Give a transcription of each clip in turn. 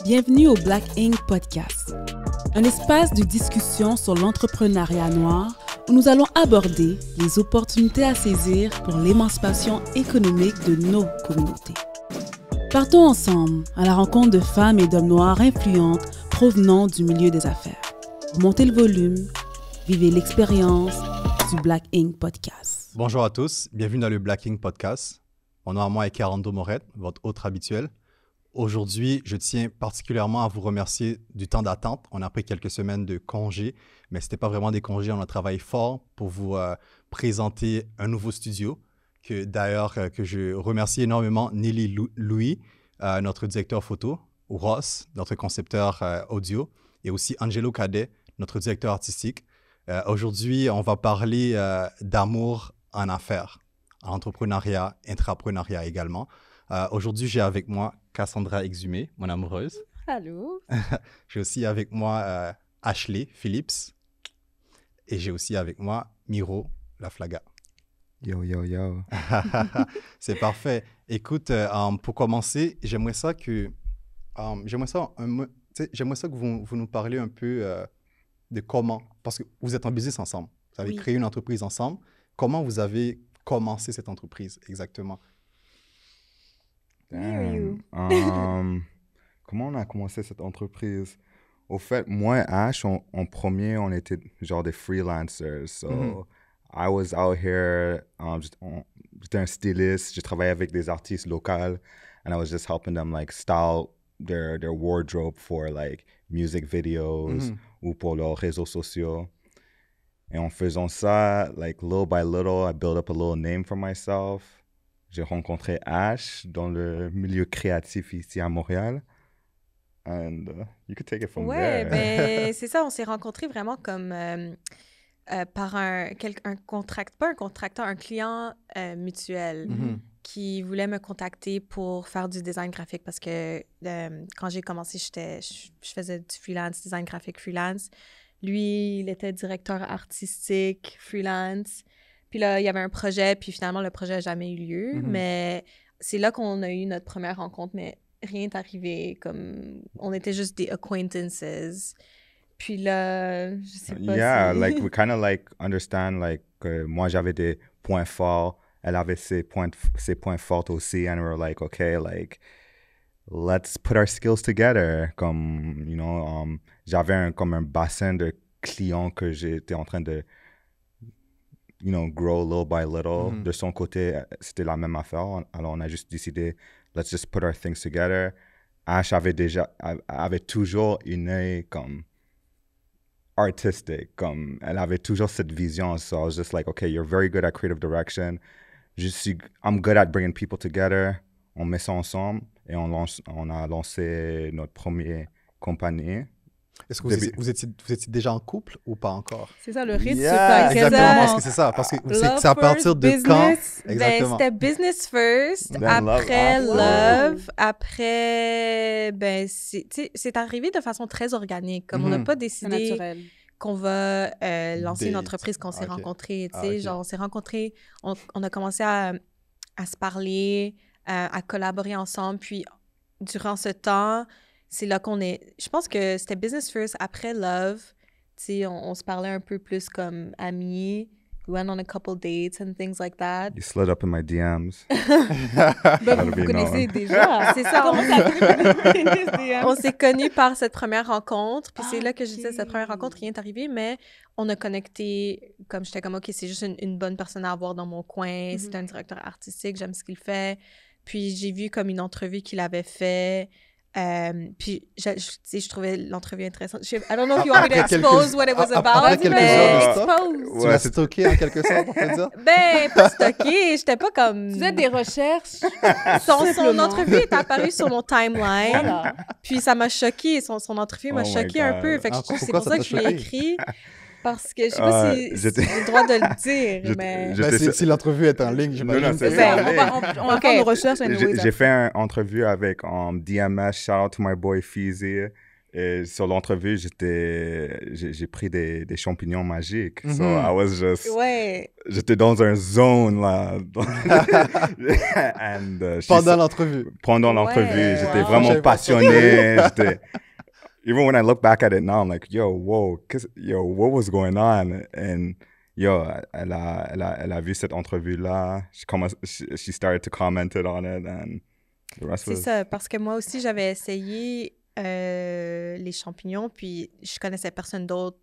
Bienvenue au Black Ink Podcast, un espace de discussion sur l'entrepreneuriat noir où nous allons aborder les opportunités à saisir pour l'émancipation économique de nos communautés. Partons ensemble à la rencontre de femmes et d'hommes noirs influentes provenant du milieu des affaires. Montez le volume, vivez l'expérience du Black Ink Podcast. Bonjour à tous, bienvenue dans le Black Ink Podcast. Mon nom à moi est Carando Morette, votre hôte habituel. Aujourd'hui, je tiens particulièrement à vous remercier du temps d'attente. On a pris quelques semaines de congés, mais ce n'était pas vraiment des congés. On a travaillé fort pour vous présenter un nouveau studio, que je remercie énormément Nelly Louis, notre directeur photo, ou Ross, notre concepteur audio, et aussi Angelo Cadet, notre directeur artistique. Aujourd'hui, on va parler d'amour en affaires, en entrepreneuriat, intrapreneuriat également. Aujourd'hui, j'ai avec moi Cassandra Exumé, mon amoureuse. Allô. J'ai aussi avec moi Ashley Phillips. Et j'ai aussi avec moi Miro Laflaga. Yo, yo, yo. C'est parfait. Écoute, pour commencer, j'aimerais ça que vous nous parliez un peu de comment, parce que vous êtes en business ensemble. Vous avez créé une entreprise ensemble. Comment vous avez commencé cette entreprise exactement? Comment on a commencé cette entreprise? Au fait, moi et Ash, en premier, on était genre des freelancers. So, I was out here, j'étais un styliste, j'ai travaillé avec des artistes locaux, and I was just helping them like style their wardrobe for like music videos ou pour leurs réseaux sociaux. Et en faisant ça, like little by little, I built up a little name for myself. J'ai rencontré Ash dans le milieu créatif ici à Montréal. And you could take it from there. Ouais, ben c'est ça, on s'est rencontrés vraiment comme par un contracteur, un client mutuel qui voulait me contacter pour faire du design graphique parce que quand j'ai commencé, je faisais du freelance, design graphique freelance. Lui, il était directeur artistique freelance. Puis là, il y avait un projet, puis finalement, le projet n'a jamais eu lieu. Mais c'est là qu'on a eu notre première rencontre, mais rien n'est arrivé. Comme, on était juste des acquaintances. Puis là, je sais pas Yeah, like, we kind of like understand, like, moi, j'avais des points forts. Elle avait ses points forts aussi. And we were like, okay, like, let's put our skills together. Comme, you know, j'avais comme un bassin de clients que j'étais en train de you know, grow little by little. De son côté, c'était la même affaire. Alors, on a juste décidé, let's just put our things together. Ash avait toujours une œil comme artistique, comme elle avait toujours cette vision. So I was just like, okay, you're very good at creative direction. I'm good at bringing people together. On met ça ensemble et on a lancé notre première compagnie. Est-ce que vous étiez déjà en couple ou pas encore? C'est ça, le rythme, exactement, parce que c'est ça. Parce que c'est à partir de quand? Exactement. Ben, c'était business first, Then après love love, après, ben, c'est arrivé de façon très organique. Comme on n'a pas décidé qu'on va lancer une entreprise qu'on s'est rencontrés. Genre, on s'est rencontrés, on a commencé à se parler, à collaborer ensemble. Puis, durant ce temps, c'est là qu'on est... Je pense que c'était business first, après love. Tu sais, on se parlait un peu plus comme amis. We went on a couple dates and things like that. You slid up in my DMs. Ben, vous connaissez déjà. C'est ça. On s'est connus par cette première rencontre. Puis c'est là que je disais, cette première rencontre, rien n'est arrivé, mais on a connecté. Comme j'étais comme, OK, c'est juste une bonne personne à avoir dans mon coin. C'est un directeur artistique, j'aime ce qu'il fait. Puis j'ai vu comme une entrevue qu'il avait fait. Puis, je trouvais l'entrevue intéressante. I don't know if you want me to expose what it was about. Tu l'as stocké en quelque sorte, on peut dire? Ben, pas stocké. J'étais pas comme... Tu faisais des recherches. Son entrevue est apparue sur mon timeline. Voilà. Puis, ça m'a choqué. Son entrevue m'a choqué un peu. Fait que c'est pour ça que je lui ai écrit. Parce que je sais pas si j'ai le droit de le dire, mais... Si l'entrevue est en ligne, j'imagine. On va faire nos recherches. J'ai fait une entrevue avec DMS, shout out to my boy Feezy. Et sur l'entrevue, j'ai pris des champignons magiques. So I was just... Ouais. J'étais dans un zone, là. And, Pendant l'entrevue. Pendant l'entrevue, Ouais. j'étais Wow. vraiment passionné. Even when I look back at it now, I'm like, yo, whoa, what was going on? And yo, elle a vu cette entrevue-là. She started to comment on it, and the rest was... C'est ça, parce que moi aussi, j'avais essayé les champignons, puis je connaissais personne d'autre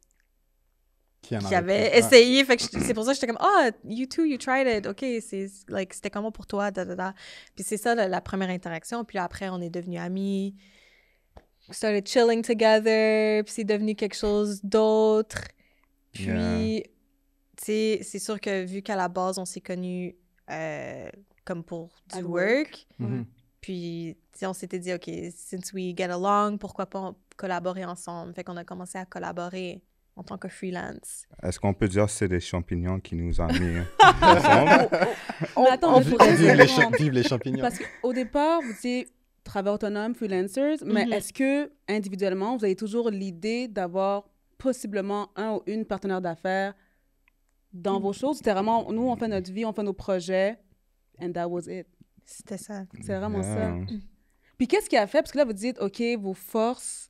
Qui en qui avait avait pris. essayé. Fait que c'est pour ça que j'étais comme, ah, you too, you tried it. OK, c'était comment pour toi? Da, da, da. Puis c'est ça, la première interaction. Puis là, après, on est devenus amis. We started chilling together. Puis c'est devenu quelque chose d'autre. Puis, tu sais, c'est sûr que vu qu'à la base, on s'est connus comme pour du At work. Mhm. Puis, tu sais, on s'était dit, OK, since we get along, pourquoi pas collaborer ensemble? Fait qu'on a commencé à collaborer en tant que freelance. Est-ce qu'on peut dire que c'est des champignons qui nous ont mis ensemble? Mais attends, mais pour Vive les champignons. Parce qu'au départ, vous étiez travailleurs autonomes, freelancers, mais Mhm. est-ce que individuellement, vous avez toujours l'idée d'avoir possiblement un ou une partenaire d'affaires dans vos choses? C'était vraiment, nous, on fait notre vie, on fait nos projets, and that was it. C'était ça. C'est vraiment Yeah. ça. Puis qu'est-ce qui a fait? Parce que là, vous dites, OK, vos forces,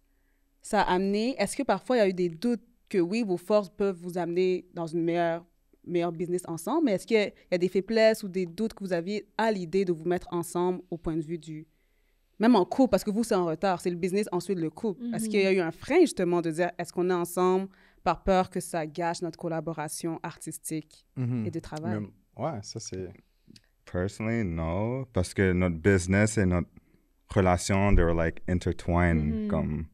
ça a amené. Est-ce que parfois, il y a eu des doutes que oui, vos forces peuvent vous amener dans une meilleure business ensemble, mais est-ce qu'il y a des faiblesses ou des doutes que vous aviez à l'idée de vous mettre ensemble au point de vue du... Même en couple, parce que vous, c'est en retard, c'est le business, ensuite le couple. Est-ce qu'il y a eu un frein, justement, de dire, est-ce qu'on est ensemble par peur que ça gâche notre collaboration artistique Mhm. et de travail? Mais- ouais, ça c'est... Personally, no. Parce que notre business et notre relation, they were like intertwined. Mhm. Comme...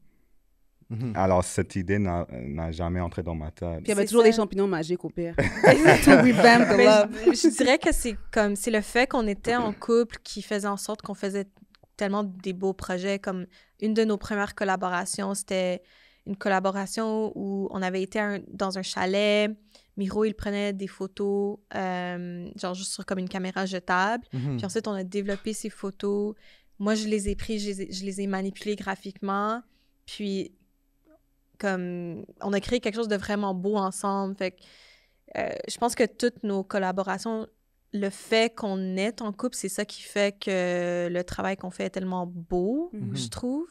Mhm. Alors, cette idée n'a jamais entré dans ma tête. Puis il y avait C'est toujours ça. des champignons magiques au pire. To revamp the Mais love. je dirais que c'est le fait qu'on était en couple qui faisait en sorte qu'on faisait tellement des beaux projets. Comme une de nos premières collaborations, c'était une collaboration où on avait été dans un chalet. Miro, il prenait des photos, genre juste sur comme une caméra jetable. Mhm. Puis ensuite, on a développé ces photos. Moi, je les ai prises, je les ai manipulées graphiquement. Puis, comme, on a créé quelque chose de vraiment beau ensemble. Fait que, je pense que toutes nos collaborations, le fait qu'on est en couple, c'est ça qui fait que le travail qu'on fait est tellement beau, Mhm. je trouve.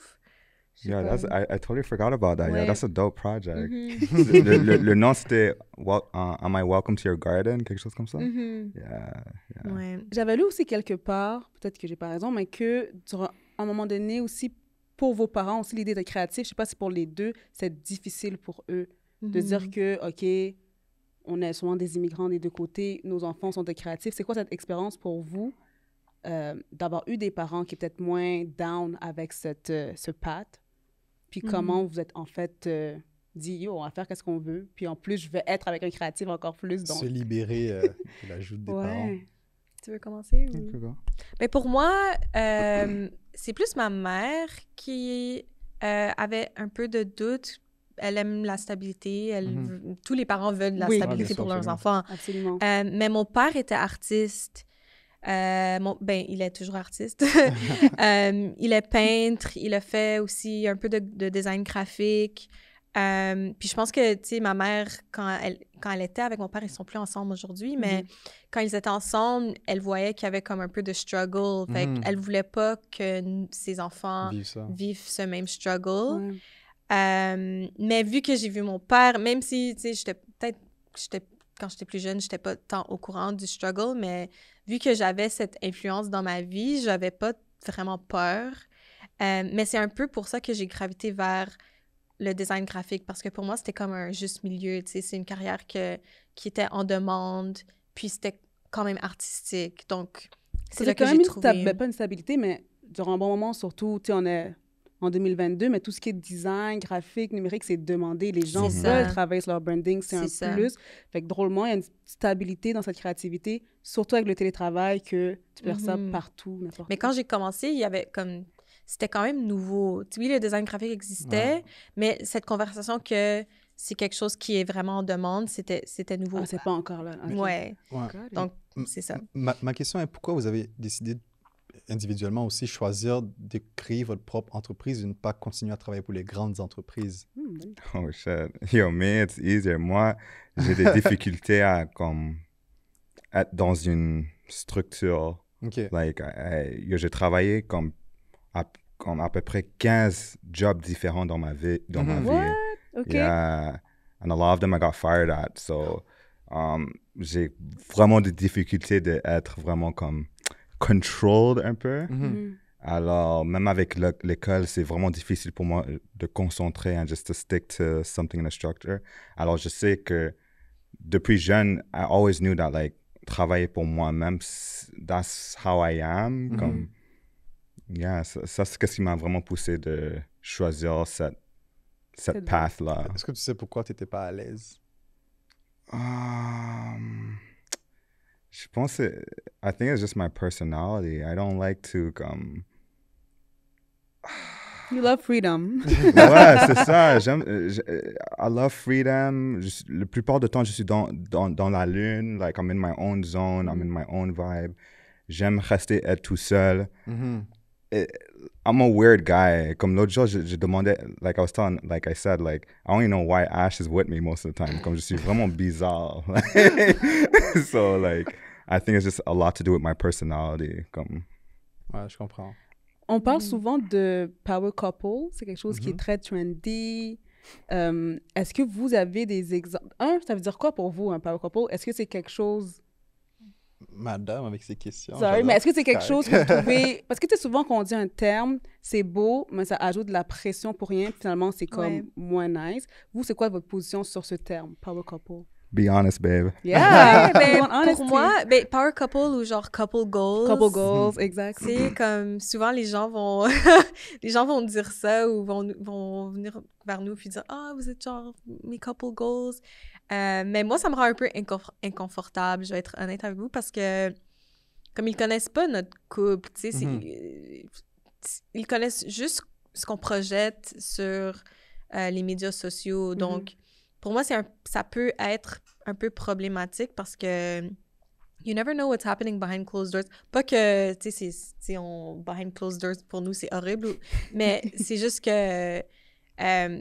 Je sais Yeah, pas. I totally forgot about that. Ouais. Yeah, that's a dope project. Mhm. Le nom, c'était Am I Welcome to Your Garden? Quelque chose comme ça? Mhm. Yeah. Ouais. J'avais lu aussi quelque part, peut-être que j'ai pas raison, mais que durant un moment donné aussi, pour vos parents, aussi l'idée d'être créatif, je sais pas si pour les deux, c'est difficile pour eux de Mhm. dire que, OK, on est souvent des immigrants des deux côtés, nos enfants sont des créatifs. C'est quoi cette expérience pour vous d'avoir eu des parents qui est peut-être moins down avec ce path? Puis comment vous êtes en fait dit, yo, on va faire qu'est-ce qu'on veut. Puis en plus, je vais être avec un créatif encore plus. Donc... Se libérer de l'ajout des parents. Ouais. Tu veux commencer? Ou... Okay, go. Mais pour moi, c'est plus ma mère qui avait un peu de doute. Elle aime la stabilité. Tous les parents veulent la Oui. stabilité bien sûr, pour leurs absolument. enfants. Absolument. Mais mon père était artiste. Il est toujours artiste. Il est peintre. Il a fait aussi un peu de design graphique. Puis je pense que, tu sais, ma mère, quand elle était avec mon père, ils sont plus ensemble aujourd'hui, mais quand ils étaient ensemble, elle voyait qu'il y avait comme un peu de struggle. Fait qu'elle voulait pas que ses enfants Vive ça. vivent ce même struggle. Ouais. Mais vu que j'ai vu mon père, même si, tu sais, quand j'étais plus jeune, j'étais pas tant au courant du struggle, mais vu que j'avais cette influence dans ma vie, j'avais pas vraiment peur. Mais c'est un peu pour ça que j'ai gravité vers le design graphique, parce que pour moi, c'était comme un juste milieu, tu sais, c'est une carrière qui était en demande, puis c'était quand même artistique, donc c'est là que quand j'ai même trouvé... pas une stabilité, mais durant un bon moment, surtout, tu sais, on est en 2022, mais tout ce qui est design, graphique, numérique, c'est demandé. Les gens C'est veulent ça. travailler sur leur branding, c'est un C'est ça. plus. Fait que drôlement, il y a une stabilité dans cette créativité, surtout avec le télétravail, que tu peux faire ça partout, n'importe Mais où. quand j'ai commencé, il y avait comme... C'était quand même nouveau. Tu sais, oui, le design graphique existait, mais cette conversation que c'est quelque chose qui est vraiment en demande, c'était nouveau. Ah, c'est pas encore là. Ok. Ouais. Ouais. Got it. Donc, c'est ça. Ma question est pourquoi vous avez décidé individuellement aussi, choisir de créer votre propre entreprise et ne pas continuer à travailler pour les grandes entreprises? Oh shit. Yo, me, it's easier. Moi, j'ai des difficultés à comme être dans une structure. OK. Like, j'ai travaillé comme à peu près 15 jobs différents dans ma vie. What? OK. Yeah. And a lot of them I got fired at. So, j'ai vraiment des difficultés d'être vraiment comme controlled un peu. Alors, même avec l'école, c'est vraiment difficile pour moi de concentrer and just to stick to something in a structure. Alors, je sais que depuis jeune, I always knew that, like, travailler pour moi-même, that's how I am. Comme, yeah, ça c'est ce qui m'a vraiment poussé de choisir cette path-là. Est-ce que tu sais pourquoi tu n'étais pas à l'aise? Je pense I think it's just my personality. I don't like to You love freedom. Ouais, c'est ça. I love freedom. La plupart du temps, je suis dans la lune. Like, I'm in my own zone. I'm in my own vibe. J'aime rester être tout seul. I'm a weird guy. Comme l'autre jour, je demandais, like I said, like, I don't even know why Ash is with me most of the time. Comme je suis vraiment bizarre. So, like, I think it's just a lot to do with my personality. Comme... Ouais, je comprends. On parle souvent de power couple. C'est quelque chose qui est très trendy. Est-ce que vous avez des exemples? Ça veut dire quoi pour vous, un power couple? Est-ce que c'est quelque chose... Madame, avec ses questions. Sorry, mais est-ce que c'est quelque chose que vous trouvez... Parce que tu sais, souvent, quand on dit un terme, c'est beau, mais ça ajoute de la pression pour rien. Finalement, c'est comme moins nice. Vous, c'est quoi votre position sur ce terme, power couple? Be honest, babe. Yeah! Pour moi, power couple ou genre couple goals. Couple goals, exact. C'est comme souvent les gens vont dire ça ou vont venir vers nous puis dire vous êtes genre mes couple goals. Mais moi, ça me rend un peu inconfortable, je vais être honnête avec vous, parce que comme ils connaissent pas notre couple, tu sais, ils connaissent juste ce qu'on projette sur les médias sociaux. Donc, pour moi, ça peut être un peu problématique parce que you never know what's happening behind closed doors. Pas que, tu sais, behind closed doors, pour nous, c'est horrible, mais c'est juste que,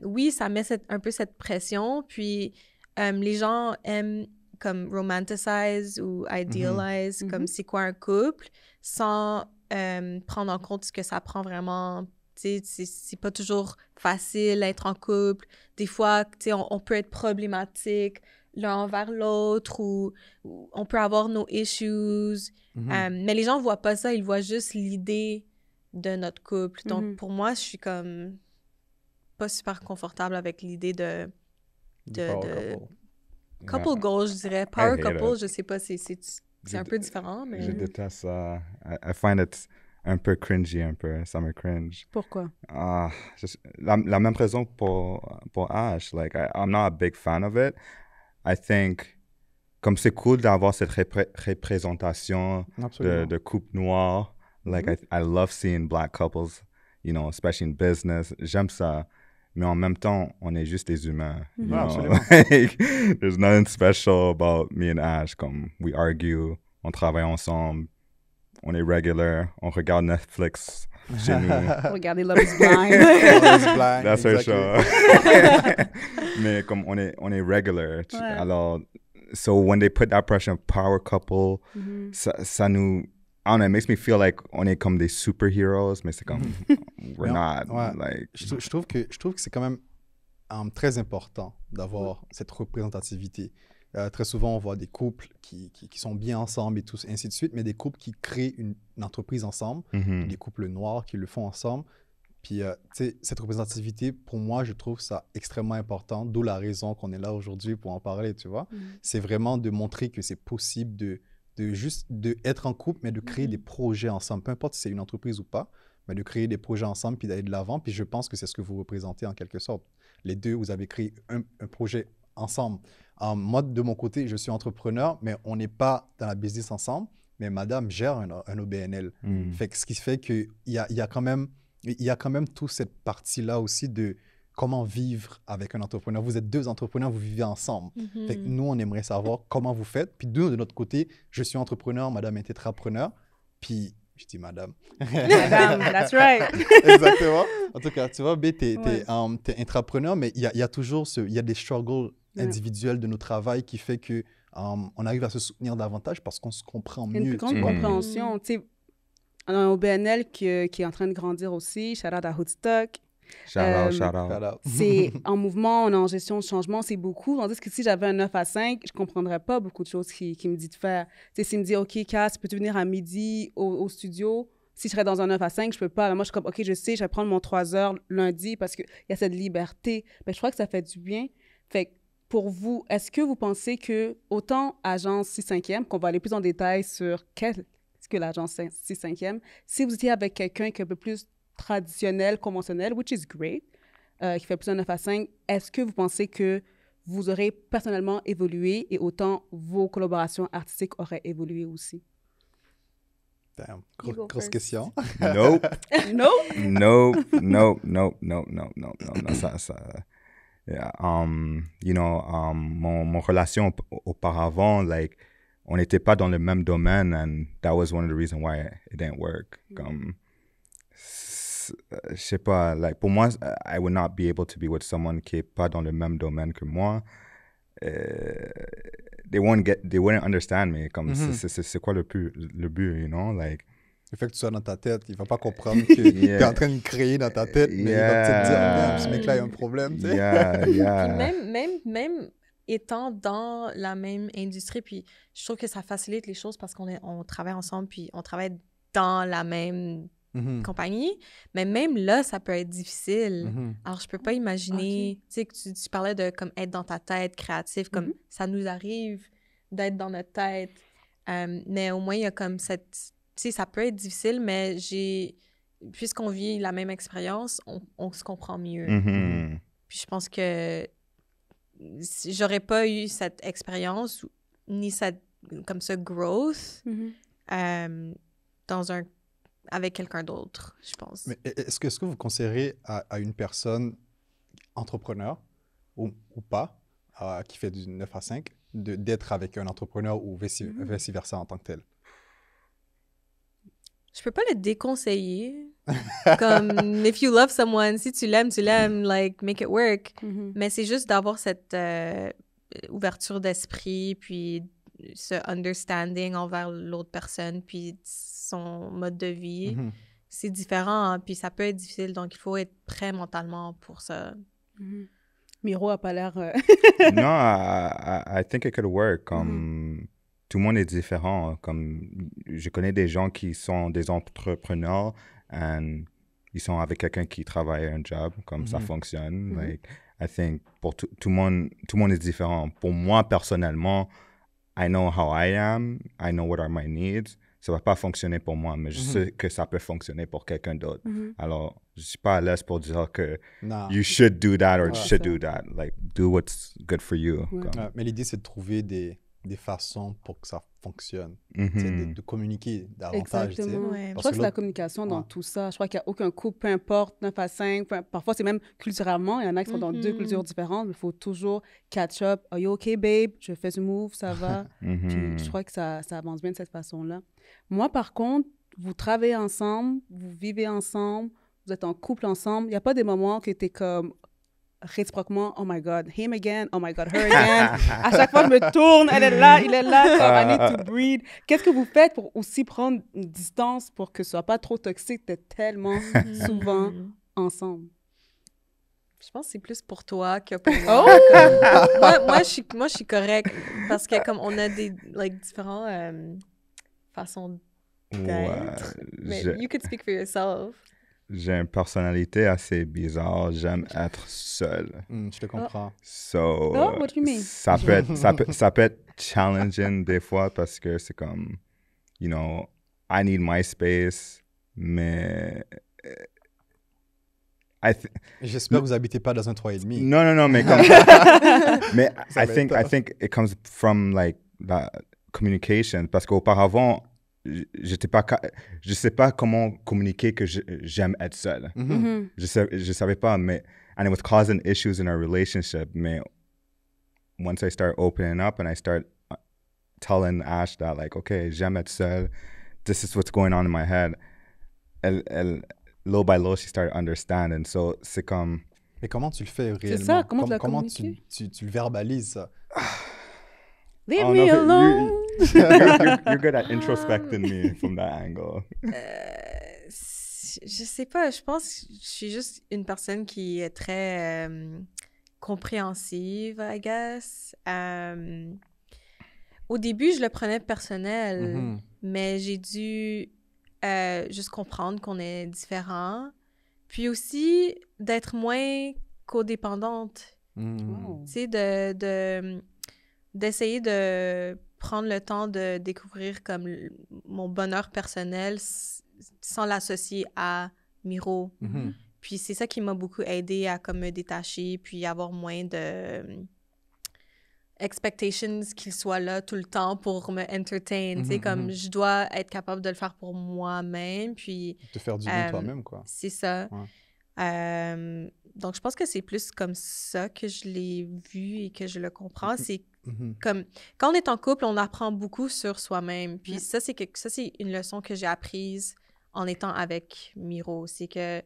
oui, ça met un peu cette pression, puis les gens aiment comme romanticize ou idealize, comme c'est quoi un couple, sans prendre en compte ce que ça prend vraiment. Tu sais, c'est pas toujours facile d'être en couple. Des fois, tu sais, on peut être problématique l'un envers l'autre ou on peut avoir nos issues. Mais les gens voient pas ça, ils voient juste l'idée de notre couple. Donc, pour moi, je suis comme pas super confortable avec l'idée de couple goals, je dirais. Power couple, je sais pas, c'est un peu différent, mais... Je déteste ça. I find it un peu cringy, un peu. Ça me cringe. Pourquoi? La même raison pour Ash. Like, I'm not a big fan of it. I think, comme c'est cool d'avoir cette représentation de couple noir. Like, I love seeing black couples, you know, especially in business. J'aime ça. Mais en même temps, on est juste des humains. You know? Like, there's nothing special about me and Ash. Comme, we argue, on travaille ensemble. On est regular, on regarde Netflix chez nous. Regardez Love is Blind. Love is Blind. That's our show. Mais comme on est regular. Alors, so when they put that pressure of power couple, ça nous... I don't know, it makes me feel like on est comme des superheroes, mais c'est comme... we're not. Ouais. Like... Je trouve que c'est quand même très important d'avoir cette représentativité. Très souvent, on voit des couples qui sont bien ensemble et tout, ainsi de suite, mais des couples qui créent une entreprise ensemble, des couples noirs qui le font ensemble. Puis, tu sais, cette représentativité, pour moi, je trouve ça extrêmement important, d'où la raison qu'on est là aujourd'hui pour en parler, tu vois. C'est vraiment de montrer que c'est possible de être en couple, mais de créer des projets ensemble, peu importe si c'est une entreprise ou pas, mais de créer des projets ensemble puis d'aller de l'avant. Puis je pense que c'est ce que vous représentez en quelque sorte. Les deux, vous avez créé un projet ensemble. Moi, de mon côté, je suis entrepreneur, mais on n'est pas dans la business ensemble, mais madame gère un OBNL. Fait que ce qui fait qu'il y a quand même toute cette partie-là aussi de comment vivre avec un entrepreneur. Vous êtes deux entrepreneurs, vous vivez ensemble. Fait que nous, on aimerait savoir comment vous faites. Puis de notre côté, je suis entrepreneur, madame est tétrapreneur. Puis Je dis madame. Madame, that's right. Exactement. En tout cas, tu vois, B, t'es intrapreneur, mais il y a toujours il y a des struggles individuels de nos travail qui fait que on arrive à se soutenir davantage parce qu'on se comprend mieux. Une plus grande compréhension. Tu sais, on a un OBNL qui est en train de grandir aussi. Shout out à Hoodstock. Shout out. C'est en mouvement, on est en gestion de changement, c'est beaucoup. Tandis que si j'avais un 9 à 5, je ne comprendrais pas beaucoup de choses qu'il me dit de faire. Tu sais, s'il me dit, OK, Cass, peux-tu venir à midi au studio? Si je serais dans un 9 à 5, je ne peux pas. Mais moi, je suis comme, OK, je sais, je vais prendre mon 3 heures lundi parce qu'il y a cette liberté. Mais je crois que ça fait du bien. Fait que pour vous, est-ce que vous pensez que, autant agence 6/5e, qu'on va aller plus en détail sur qu'est-ce que l'agence 6/5e, si vous étiez avec quelqu'un qui est un peu plus traditionnel, conventionnel, which is great, qui fait plus un 9 à 5, est-ce que vous pensez que vous aurez personnellement évolué et autant vos collaborations artistiques auraient évolué aussi? Damn, grosse question. Nope. Nope. No. Yeah, you know, mon relation auparavant, like, on n'était pas dans le même domaine, and that was one of the reasons why it didn't work. Comme, je sais pas, like, pour moi, I would not be able to be with someone qui est pas dans le même domaine que moi. They wouldn't understand me. Comme, c'est quoi le but, you know, like. Le fait que tu sois dans ta tête, il va pas comprendre que tu es en train de créer dans ta tête, mais il va te dire, damn, ce mec-là, il y a un problème, tu sais. Puis même étant dans la même industrie, puis je trouve que ça facilite les choses parce qu'on travaille ensemble, puis on travaille dans la même compagnie, mais même là, ça peut être difficile. Alors, je peux pas imaginer, tu sais, que tu parlais de comme être dans ta tête, créatif, comme ça nous arrive d'être dans notre tête, mais au moins, il y a comme cette... Tu sais, ça peut être difficile, mais puisqu'on vit la même expérience, on se comprend mieux. Puis je pense que j'aurais pas eu cette expérience ni comme ce growth avec quelqu'un d'autre, je pense. Mais est-ce que vous conseillerez à une personne entrepreneur ou pas, qui fait du 9 à 5, d'être avec un entrepreneur ou vice-versa en tant que tel? Je peux pas le déconseiller. Comme, if you love someone, si tu l'aimes, like, make it work. Mais c'est juste d'avoir cette ouverture d'esprit, puis ce understanding envers l'autre personne, puis son mode de vie. C'est différent, hein, puis ça peut être difficile, donc il faut être prêt mentalement pour ça. Miro a pas l'air... Non, I think it could work. Tout le monde est différent. Comme, je connais des gens qui sont des entrepreneurs et ils sont avec quelqu'un qui travaille un job, comme ça fonctionne. Like, I think pour tout le monde est différent. Pour moi, personnellement, I know how I am, I know what are my needs. Ça va pas fonctionner pour moi, mais je sais que ça peut fonctionner pour quelqu'un d'autre. Alors, je suis pas à l'aise pour dire que you should do that or you should do that. Like, do what's good for you. Mais l'idée, c'est de trouver des façons pour que ça fonctionne, de communiquer davantage. Exactement. Je crois que c'est la communication dans tout ça. Je crois qu'il n'y a aucun couple, peu importe, 9 à 5. Parfois, c'est même culturellement. Il y en a qui sont dans deux cultures différentes, mais il faut toujours catch up. Are you okay, babe? Je fais ce move, ça va. Puis, je crois que ça avance bien de cette façon-là. Moi, par contre, vous travaillez ensemble, vous vivez ensemble, vous êtes en couple ensemble. Il n'y a pas des moments que tu es comme... réciproquement, oh my God, him again, oh my God, her again. À chaque fois, je me tourne, elle est là, il est là, so I need to breathe. Qu'est-ce que vous faites pour aussi prendre une distance pour que ce soit pas trop toxique d'être tellement souvent ensemble? Je pense que c'est plus pour toi que pour moi. Moi, je suis correcte parce que comme on a des différentes façons d'être. Mais you could speak for yourself. J'ai une personnalité assez bizarre. J'aime être seul. Je te comprends. So, what do you mean? Ça peut être challenging des fois parce que c'est comme, you know, I need my space, mais... J'espère que vous n'habitez pas dans un 3,5. Non, mais comme... mais I think it comes from, like, la communication. Parce qu'auparavant... je sais pas comment communiquer que j'aime être seul. Je savais pas, mais and it was causing issues in our relationship. Mais once I start opening up and I start telling Ash that, like, okay, j'aime être seul, this is what's going on in my head. Little by little, she started understanding. So, c'est comme... Mais comment tu le fais réellement? C'est ça, comment tu l'as comment communiqué? tu le verbalises, ça? Leave Oh, me no, alone! You're good at introspecting me from that angle. Je sais pas, je pense que je suis juste une personne qui est très compréhensive, I guess. Au début, je le prenais personnel, mais j'ai dû juste comprendre qu'on est différents. Puis aussi, d'être moins codépendante. Wow. Tu sais, d'essayer de prendre le temps de découvrir comme mon bonheur personnel sans l'associer à Miro. Puis c'est ça qui m'a beaucoup aidé à comme me détacher, puis avoir moins de expectations qu'il soit là tout le temps pour me entertain. Tu sais, comme je dois être capable de le faire pour moi-même, puis... Te faire du bien toi-même, quoi. C'est ça. Ouais. Donc, je pense que c'est plus comme ça que je l'ai vu et que je le comprends. C'est comme... Quand on est en couple, on apprend beaucoup sur soi-même. Puis ça, c'est une leçon que j'ai apprise en étant avec Miro. C'est que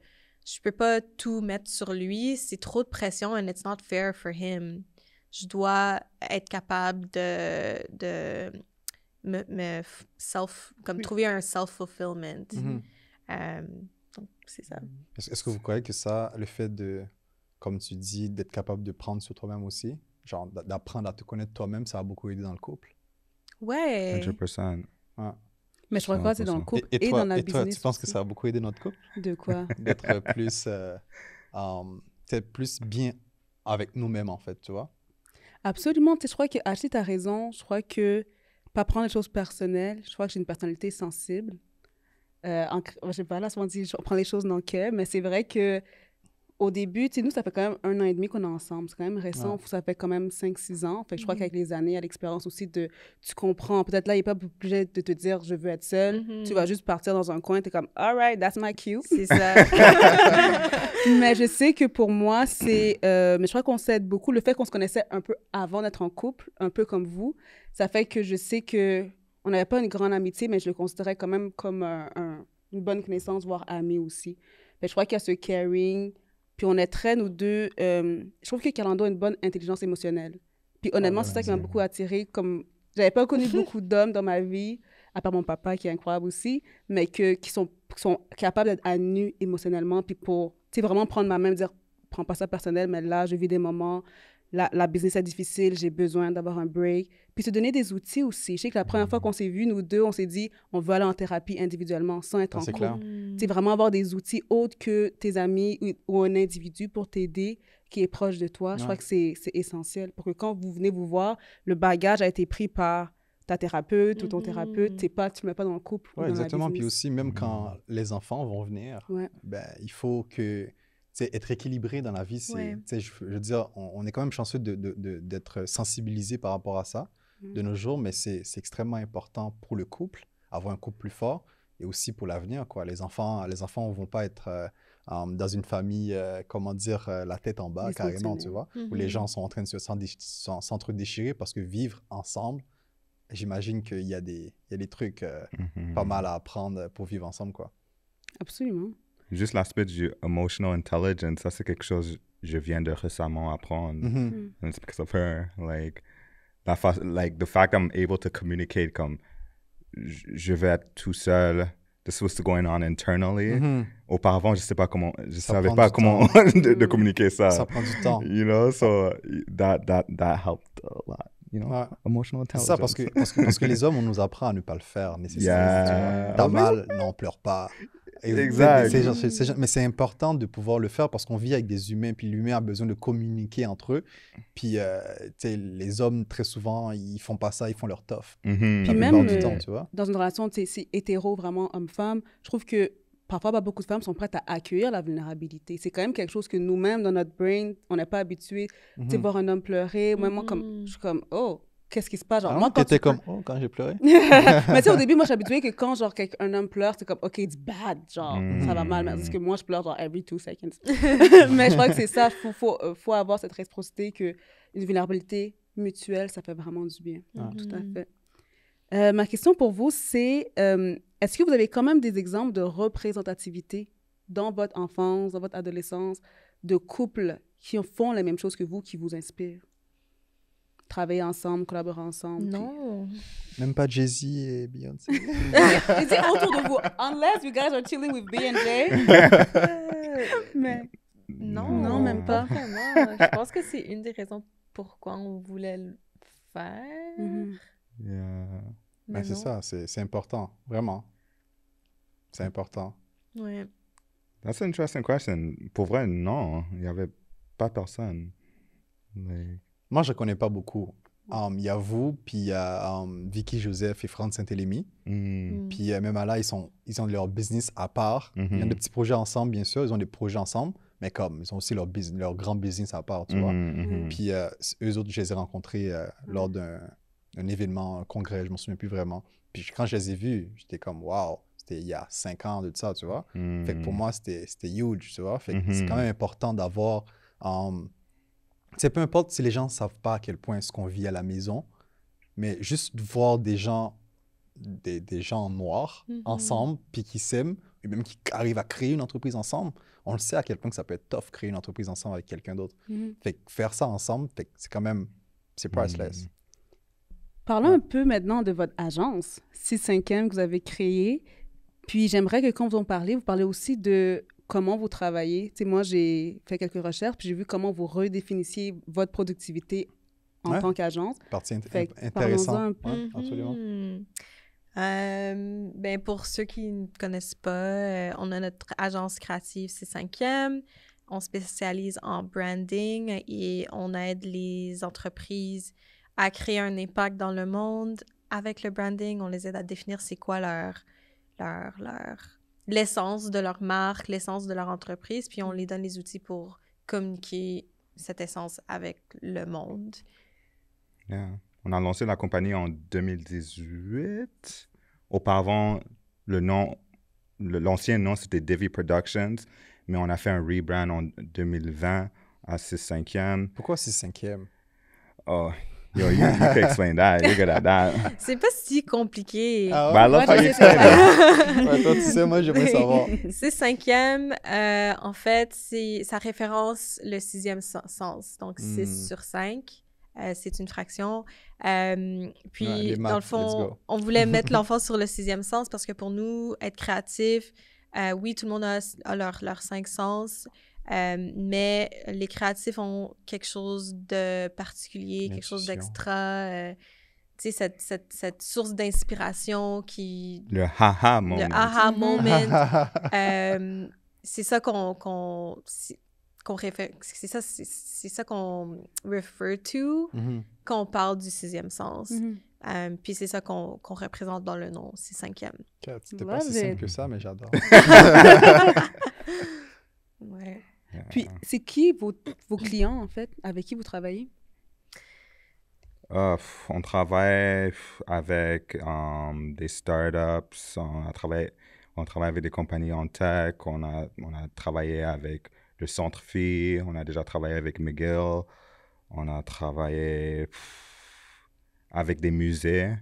je peux pas tout mettre sur lui. C'est trop de pression and it's not fair for him. Je dois être capable de trouver un self-fulfillment. Donc, c'est ça. Est-ce que vous croyez que ça, le fait de, comme tu dis, d'être capable de prendre sur toi-même aussi, genre d'apprendre à te connaître toi-même, ça a beaucoup aidé dans le couple? Ouais. 100%. Ouais. Mais je crois que c'est dans le couple et, toi, dans la business. Toi, tu penses que aussi. ça a beaucoup aidé notre couple? De quoi? D'être plus, peut-être plus bien avec nous-mêmes, en fait, tu vois? Absolument. Tu sais, je crois que Ashley, tu as raison. Je crois que pas prendre les choses personnelles. Je crois que j'ai une personnalité sensible. Je sais pas, là, souvent dit, je prends les choses dans le cœur, mais c'est vrai que au début, tu sais, nous, ça fait quand même 1 an et demi qu'on est ensemble. C'est quand même récent. Ouais. Ça fait quand même 5-6 ans. Fait que je crois qu'avec les années, à l'expérience aussi, tu comprends. Peut-être là, il n'est pas obligé de te dire « je veux être seule ». Tu vas juste partir dans un coin, tu es comme « all right, that's my cue ». C'est ça. Mais je sais que pour moi, c'est... mais je crois qu'on s'aide beaucoup. Le fait qu'on se connaissait un peu avant d'être en couple, un peu comme vous, ça fait que je sais que on n'avait pas une grande amitié, mais je le considérais quand même comme une bonne connaissance, voire ami aussi. Mais je crois qu'il y a ce caring... Puis on est très, nous deux... je trouve que Calando a une bonne intelligence émotionnelle. Puis honnêtement, c'est ça qui m'a beaucoup attirée. Comme, j'avais pas connu beaucoup d'hommes dans ma vie, à part mon papa, qui est incroyable aussi, mais qui sont capables d'être à nu émotionnellement, puis pour vraiment prendre ma main et dire « prends pas ça personnel, mais là, je vis des moments, la business est difficile, j'ai besoin d'avoir un break. » Puis se donner des outils aussi. Je sais que la première fois qu'on s'est vus, nous deux, on s'est dit « on veut aller en thérapie individuellement, sans être en couple. » Clair. C'est vraiment avoir des outils autres que tes amis ou un individu pour t'aider qui est proche de toi. Je crois que c'est essentiel pour que quand vous venez vous voir, le bagage a été pris par ta thérapeute ou ton thérapeute. Tu ne mets pas dans le couple. Oui, exactement. Puis aussi, même quand les enfants vont venir, ben, il faut que... être équilibré dans la vie, je veux dire, on est quand même chanceux d'être sensibilisé par rapport à ça de nos jours, mais c'est extrêmement important pour le couple, avoir un couple plus fort, et aussi pour l'avenir, quoi. Les enfants ne vont pas être dans une famille, comment dire, la tête en bas, carrément, tu vois, où les gens sont en train de s'entre-déchirer parce que vivre ensemble, j'imagine qu'il y a des trucs pas mal à apprendre pour vivre ensemble, quoi. Absolument. Juste l'aspect du emotional intelligence, ça c'est quelque chose que je viens de récemment apprendre. And it's because of her. Like the fact I'm able to communicate comme je vais être tout seul. This was going on internally. Auparavant, je savais pas comment de communiquer ça. Ça prend du temps. You know, so that helped a lot. You know, emotional intelligence. C'est ça, parce que les hommes, on nous apprend à ne pas le faire nécessairement. T'as mal, non, pleure pas. Exact. Mais c'est important de pouvoir le faire parce qu'on vit avec des humains, puis l'humain a besoin de communiquer entre eux. Puis, les hommes, très souvent, ils font pas ça, ils font leur tough. Puis même du temps, tu vois? Dans une relation hétéro, vraiment homme-femme, je trouve que parfois, pas beaucoup de femmes sont prêtes à accueillir la vulnérabilité. C'est quand même quelque chose que nous-mêmes, dans notre brain, on n'est pas habitué. Tu sais, voir un homme pleurer, moi, je suis comme, oh, qu'est-ce qui se passe? Genre, moi, quand t'étais comme, oh, quand j'ai pleuré. Mais tu sais, au début, moi, je suis habituée que quand, genre, un homme pleure, c'est comme, OK, it's bad, genre, ça va mal. Parce que moi, je pleure, genre, every 2 seconds. Mais je crois que c'est ça, faut avoir cette réciprocité qu'une vulnérabilité mutuelle, ça fait vraiment du bien. Tout à fait. Ma question pour vous, c'est, est-ce que vous avez quand même des exemples de représentativité dans votre enfance, dans votre adolescence, de couples qui font la même chose que vous, qui vous inspirent? Travailler ensemble, collaborer ensemble? Non. Même pas Jay-Z et Beyoncé. Je dis autour de vous, unless you guys are chilling with B&J. Mais non, même pas. Vraiment. Je pense que c'est une des raisons pourquoi on voulait le faire. Yeah. Mais C'est non. ça, c'est important, vraiment. C'est important. Ouais. That's an interesting question. Pour vrai, non. Il n'y avait pas personne. Like, Moi, je ne connais pas beaucoup. Il y a vous, puis il y a Vicky Joseph et Franck Saint-Élémy. Puis même là, ils ont leur business à part. Ils ont des petits projets ensemble, bien sûr. Ils ont des projets ensemble, mais comme ils ont aussi leur grand business à part, tu vois. Puis eux autres, je les ai rencontrés lors d'un événement, un congrès, je ne me souviens plus vraiment. Puis quand je les ai vus, j'étais comme, wow, c'était il y a 5 ans de ça, tu vois. Fait que pour moi, c'était huge, tu vois. Fait que c'est quand même important d'avoir... peu importe si les gens ne savent pas à quel point ce qu'on vit à la maison, mais juste voir des gens noirs ensemble, puis qui s'aiment, et même qui arrivent à créer une entreprise ensemble, on le sait à quel point que ça peut être tough créer une entreprise ensemble avec quelqu'un d'autre. Fait que faire ça ensemble, c'est quand même, c'est priceless. Parlons un peu maintenant de votre agence, 6/5e, que vous avez créée. Puis j'aimerais que quand vous en parlez, vous parlez aussi de comment vous travaillez. Tu sais, moi, j'ai fait quelques recherches, puis j'ai vu comment vous redéfinissiez votre productivité en tant qu'agence. Partie Parlons-en intéressante. un peu. Ouais, absolument. Ben pour ceux qui ne connaissent pas, on a notre agence créative 6/5e. On spécialise en branding et on aide les entreprises à créer un impact dans le monde. Avec le branding, on les aide à définir c'est quoi l'essence de leur marque, l'essence de leur entreprise, puis on les donne les outils pour communiquer cette essence avec le monde. Yeah. On a lancé la compagnie en 2018. Auparavant, l'ancien nom, c'était Divi Productions, mais on a fait un rebrand en 2020 à 6/5e. Pourquoi 6/5e? Oh, yo, you can explain that. You're good at that. C'est pas si compliqué. Ah But I love Moi, how je you sais explain that. Ouais, toi, tu sais, moi, j'aimerais savoir. 6/5e, en fait, ça référence le 6e sens, donc 6 sur 5. C'est une fraction. Puis, les maths, dans le let's fond, go. on voulait mettre l'enfant sur le 6e sens parce que pour nous, être créatif, oui, tout le monde a leurs 5 sens, mais les créatifs ont quelque chose de particulier, quelque chose d'extra. Tu sais, cette source d'inspiration qui... Le haha moment. Le aha moment. C'est ça c'est ça qu'on refer to quand on parle du 6e sens. Puis c'est ça qu'on représente dans le nom, 6/5e. C'était pas si simple que ça, mais j'adore. Ouais. Puis c'est qui vos clients, en fait, avec qui vous travaillez? On travaille avec des startups, on travaille avec des compagnies en tech, on a travaillé avec le Centre Phi, on a déjà travaillé avec McGill, on a travaillé avec des musées.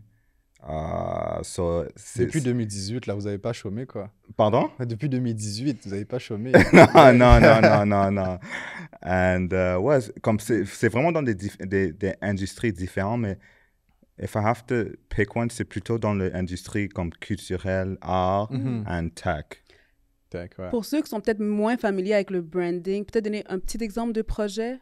Depuis 2018, là, vous n'avez pas chômé, quoi. Pardon? Depuis 2018, vous n'avez pas chômé. non. And ouais, comme c'est vraiment dans des industries différentes, mais if I have to pick one, c'est plutôt dans l'industrie comme culturelle, art and tech. Ouais. Pour ceux qui sont peut-être moins familiers avec le branding, peut-être donner un petit exemple de projet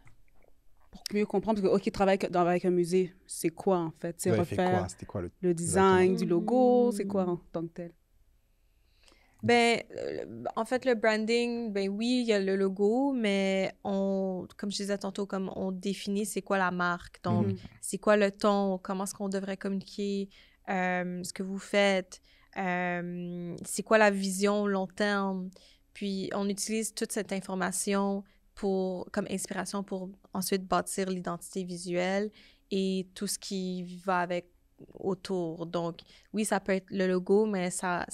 pour mieux comprendre. Parce que, OK, travailler avec un musée, c'est quoi, en fait? C'est refaire C'était quoi le design du logo, c'est quoi en tant que tel? Ben, en fait, le branding, ben oui, il y a le logo, mais comme je disais tantôt, comme on définit c'est quoi la marque. Donc, c'est quoi le ton, comment est-ce qu'on devrait communiquer, ce que vous faites, c'est quoi la vision long terme. Puis, on utilise toute cette information comme inspiration pour ensuite bâtir l'identité visuelle et tout ce qui va avec autour. Donc, oui, ça peut être le logo, mais ça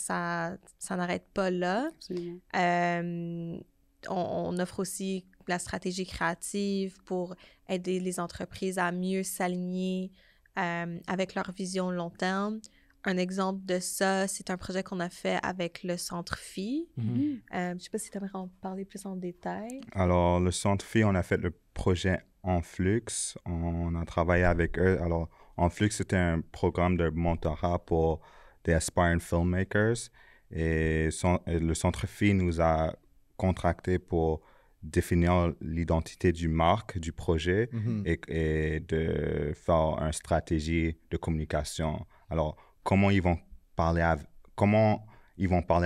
n'arrête pas là. Absolument. On offre aussi la stratégie créative pour aider les entreprises à mieux s'aligner avec leur vision long terme. un exemple de ça, c'est un projet qu'on a fait avec le Centre Phi. Je ne sais pas si tu aimerais en parler plus en détail. Alors, le Centre Phi, on a fait le projet Enflux. On a travaillé avec eux. Alors, Enflux, c'était un programme de mentorat pour des aspiring filmmakers. Et le Centre Phi nous a contracté pour définir l'identité du marque, du projet et de faire une stratégie de communication. Alors, comment ils vont parler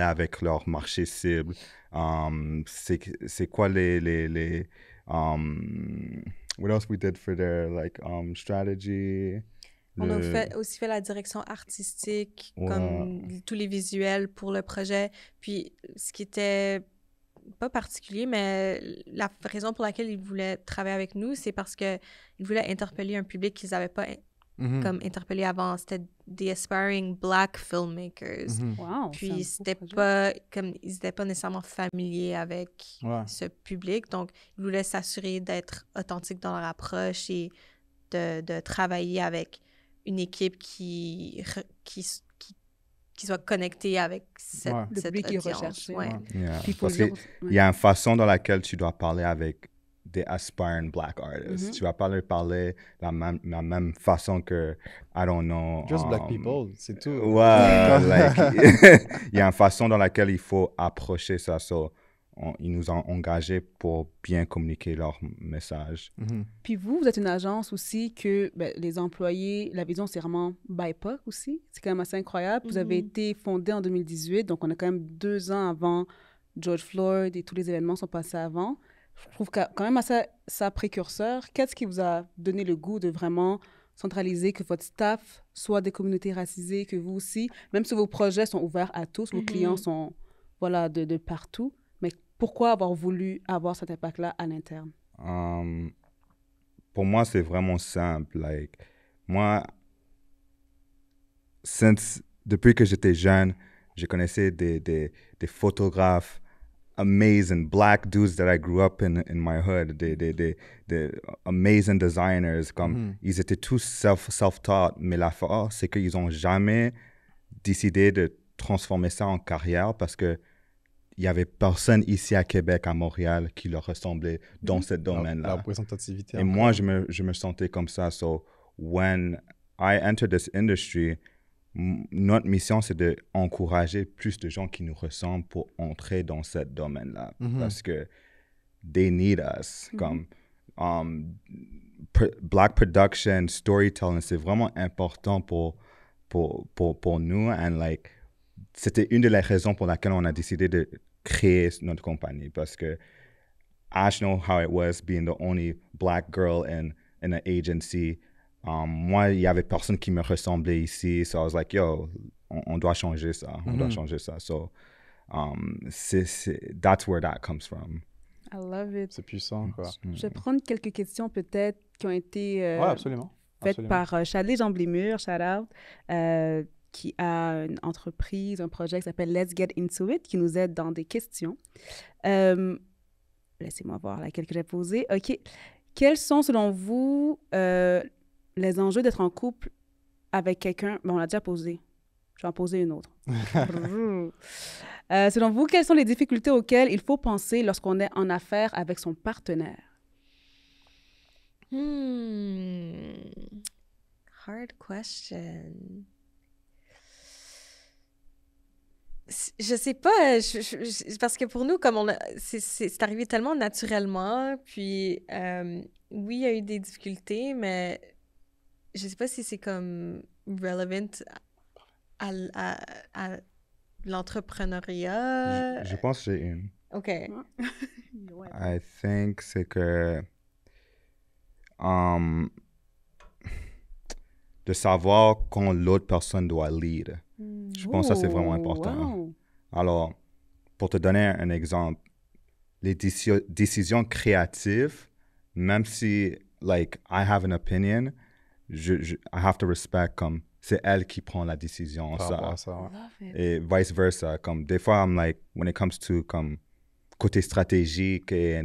avec leur marché cible? C'est quoi les what else we did for their strategy? On a aussi fait la direction artistique, comme tous les visuels pour le projet. Puis, ce qui était pas particulier, mais la raison pour laquelle ils voulaient travailler avec nous, c'est parce qu'ils voulaient interpeller un public qu'ils n'avaient pas comme interpellé avant. C'était des aspiring Black filmmakers. Wow, puis c'était pas comme ils n'étaient pas nécessairement familiers avec ce public, donc ils voulaient s'assurer d'être authentiques dans leur approche et de travailler avec une équipe qui soit connectée avec cette audience. Parce qu'il y a une façon dans laquelle tu dois parler avec des aspiring Black artists. Tu vas pas leur parler la même façon que, I don't know... Just Black people, c'est tout. Ouais, il y a une façon dans laquelle il faut approcher ça. Ils nous ont engagés pour bien communiquer leur message. Puis vous êtes une agence aussi que les employés, la vision, c'est vraiment BIPOC aussi. C'est quand même assez incroyable. Vous avez été fondé en 2018, donc on a quand même 2 ans avant George Floyd et tous les événements sont passés avant. Je trouve quand même assez ça précurseur. Qu'est-ce qui vous a donné le goût de vraiment centraliser, que votre staff soit des communautés racisées, que vous aussi, même si vos projets sont ouverts à tous, vos clients sont de partout, mais pourquoi avoir voulu avoir cet impact-là à l'interne? Pour moi, c'est vraiment simple. Moi, depuis que j'étais jeune, je connaissais des photographes amazing Black dudes that I grew up in my hood, des amazing designers, comme ils étaient tous self-taught, mais la force, c'est qu'ils n'ont jamais décidé de transformer ça en carrière parce que il n'y avait personne ici à Québec, à Montréal, qui leur ressemblait dans ce domaine-là. La représentativité. Et moi, je me sentais comme ça. So, when I entered this industry, notre mission, c'est d'encourager plus de gens qui nous ressemblent pour entrer dans ce domaine-là. Parce que they need us. Comme Black production, storytelling, c'est vraiment important pour nous. And c'était une des raisons pour laquelle on a décidé de créer notre compagnie. Parce que I know how it was being the only Black girl in an agency. Moi, il n'y avait personne qui me ressemblait ici. So I was like, yo, on doit changer ça. On doit changer ça. So that's where that comes from. I love it. C'est puissant, quoi. Je vais prendre quelques questions peut-être qui ont été absolument. faites par Chadley Jean-Blémur, shout out, qui a une entreprise, un projet qui s'appelle Let's Get Into It, qui nous aide dans des questions. Laissez-moi voir laquelle que j'ai posée. OK. Quels sont, selon vous, les enjeux d'être en couple avec quelqu'un? On l'a déjà posé. Je vais en poser une autre. Selon vous, quelles sont les difficultés auxquelles il faut penser lorsqu'on est en affaires avec son partenaire? Hard question. Je sais pas, parce que pour nous, comme c'est arrivé tellement naturellement, puis oui, il y a eu des difficultés, mais je sais pas si c'est comme relevant à l'entrepreneuriat. Je pense que j'ai une. OK. I think c'est que de savoir quand l'autre personne doit lead. Je pense que ça, c'est vraiment important. Wow. Alors, pour te donner un exemple, les décisions créatives, même si, I have an opinion, I have to respect, comme, c'est elle qui prend la décision. Ça. Et vice versa. Comme, des fois, I'm like, when it comes to, comme, côté stratégique et,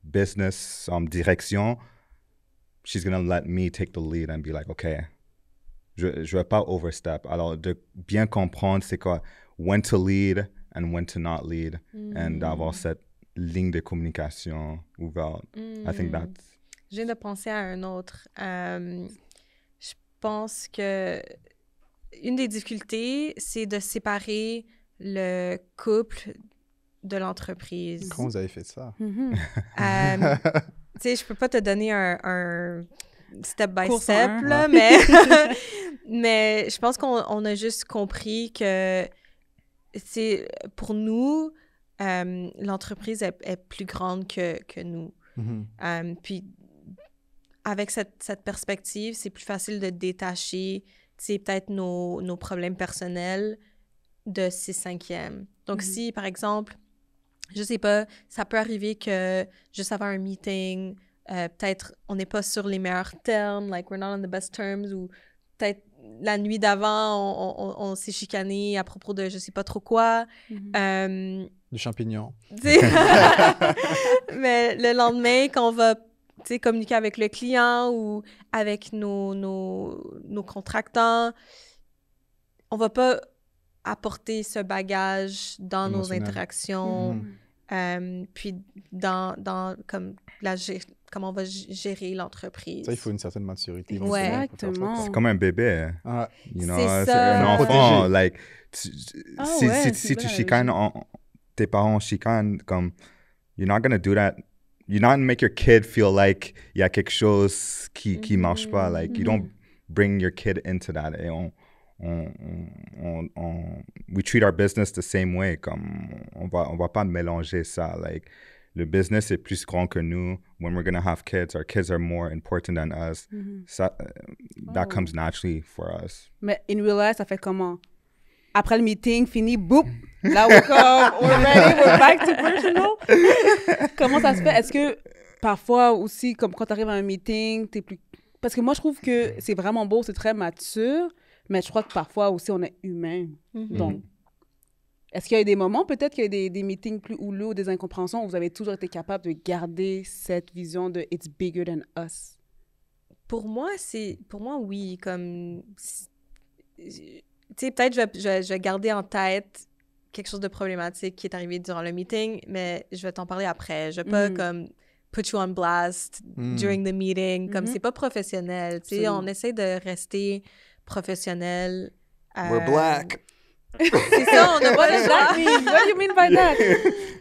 business, direction, she's gonna let me take the lead and be like, okay, je vais pas overstep. Alors, de bien comprendre c'est quoi, when to lead and when to not lead, and d'avoir cette ligne de communication ouverte. I think that's... Je viens de penser à un autre. Je pense que une des difficultés, c'est de séparer le couple de l'entreprise. Comment vous avez fait ça? Tu sais, je peux pas te donner un step by Cours step, en là, mais je pense qu'on a juste compris que c'est pour nous, l'entreprise est plus grande que nous. Puis avec cette perspective, c'est plus facile de détacher, tu sais, peut-être nos problèmes personnels de ces cinquièmes. Donc, si, par exemple, je sais pas, ça peut arriver que juste avant un meeting, peut-être on n'est pas sur les meilleurs termes, like we're not on the best terms, ou peut-être la nuit d'avant, on s'est chicané à propos de je sais pas trop quoi. Du champignon. Mais le lendemain, quand on va communiquer avec le client ou avec nos contractants, on va pas apporter ce bagage dans nos interactions, puis dans comme comment on va gérer l'entreprise. Ça, il faut une certaine maturité. Ouais. Exactement. C'est comme un bébé. You know, c'est ça. un enfant. Like, ouais, si tu chicanes, tes parents chicanent, comme, you're not gonna do that. You're not gonna make your kid feel like il y a quelque chose qui marche pas. Like, you don't bring your kid into that. Et we treat our business the same way. Comme, on va pas mélanger ça. Like, le business est plus grand que nous. When we're gonna have kids, our kids are more important than us. That comes naturally for us. Mais in real life, ça fait comment? Après le meeting, fini, boum! Là, we're ready, we're back to personal. Comment ça se fait? Est-ce que parfois aussi, comme quand tu arrives à un meeting, t'es plus... Parce que moi, je trouve que c'est vraiment beau, c'est très mature, mais je crois que parfois aussi, on est humain. Donc, est-ce qu'il y a eu des moments, peut-être qu'il y a eu des meetings plus houleux ou des incompréhensions où vous avez toujours été capable de garder cette vision de « it's bigger than us ». Pour moi, oui. Comme, tu sais, peut-être je vais garder en tête quelque chose de problématique qui est arrivé durant le meeting, mais je vais t'en parler après. Je vais pas comme put you on blast during the meeting. Comme c'est pas professionnel. Tu sais, on essaie de rester professionnel. We're black. C'est ça, on a pas le choix. What do you mean by that?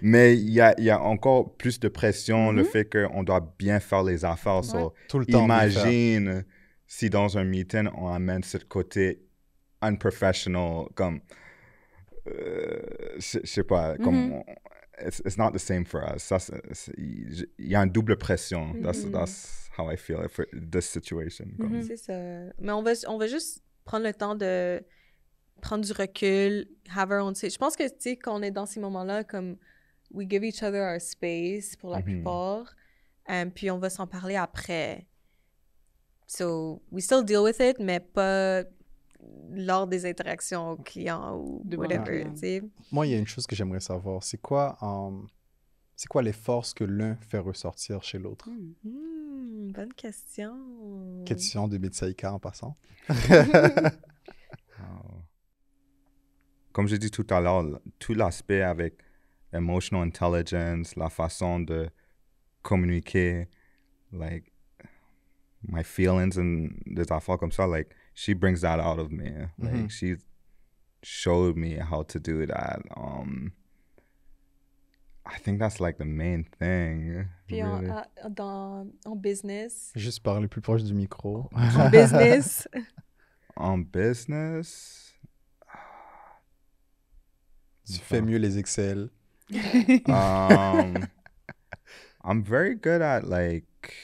Mais il y a encore plus de pression, le fait qu'on doit bien faire les affaires. So, tout le temps. imagine si dans un meeting, on amène ce côté unprofessional, comme, je sais pas, comme, it's not the same for us. Il y a une double pression. That's how I feel for this situation. C'est ça. Mais on va juste prendre le temps de prendre du recul, have our own space. Je pense que, tu sais, quand on est dans ces moments-là, comme, we give each other our space pour la plupart, puis on va s'en parler après. So, we still deal with it, mais pas lors des interactions clients ou whatever, tu sais. Moi, il y a une chose que j'aimerais savoir. C'est quoi les forces que l'un fait ressortir chez l'autre? Bonne question. Question de Betsaïka en passant. Comme j'ai dit tout à l'heure, tout l'aspect avec emotional intelligence, la façon de communiquer, like, my feelings and des affaires comme ça, like, she brings that out of me. Like, she showed me how to do that. I think that's, like, the main thing. Puis really. en business. Juste parler plus proche du micro. En business. En business... Tu fais mieux les Excel. I'm very good at, like,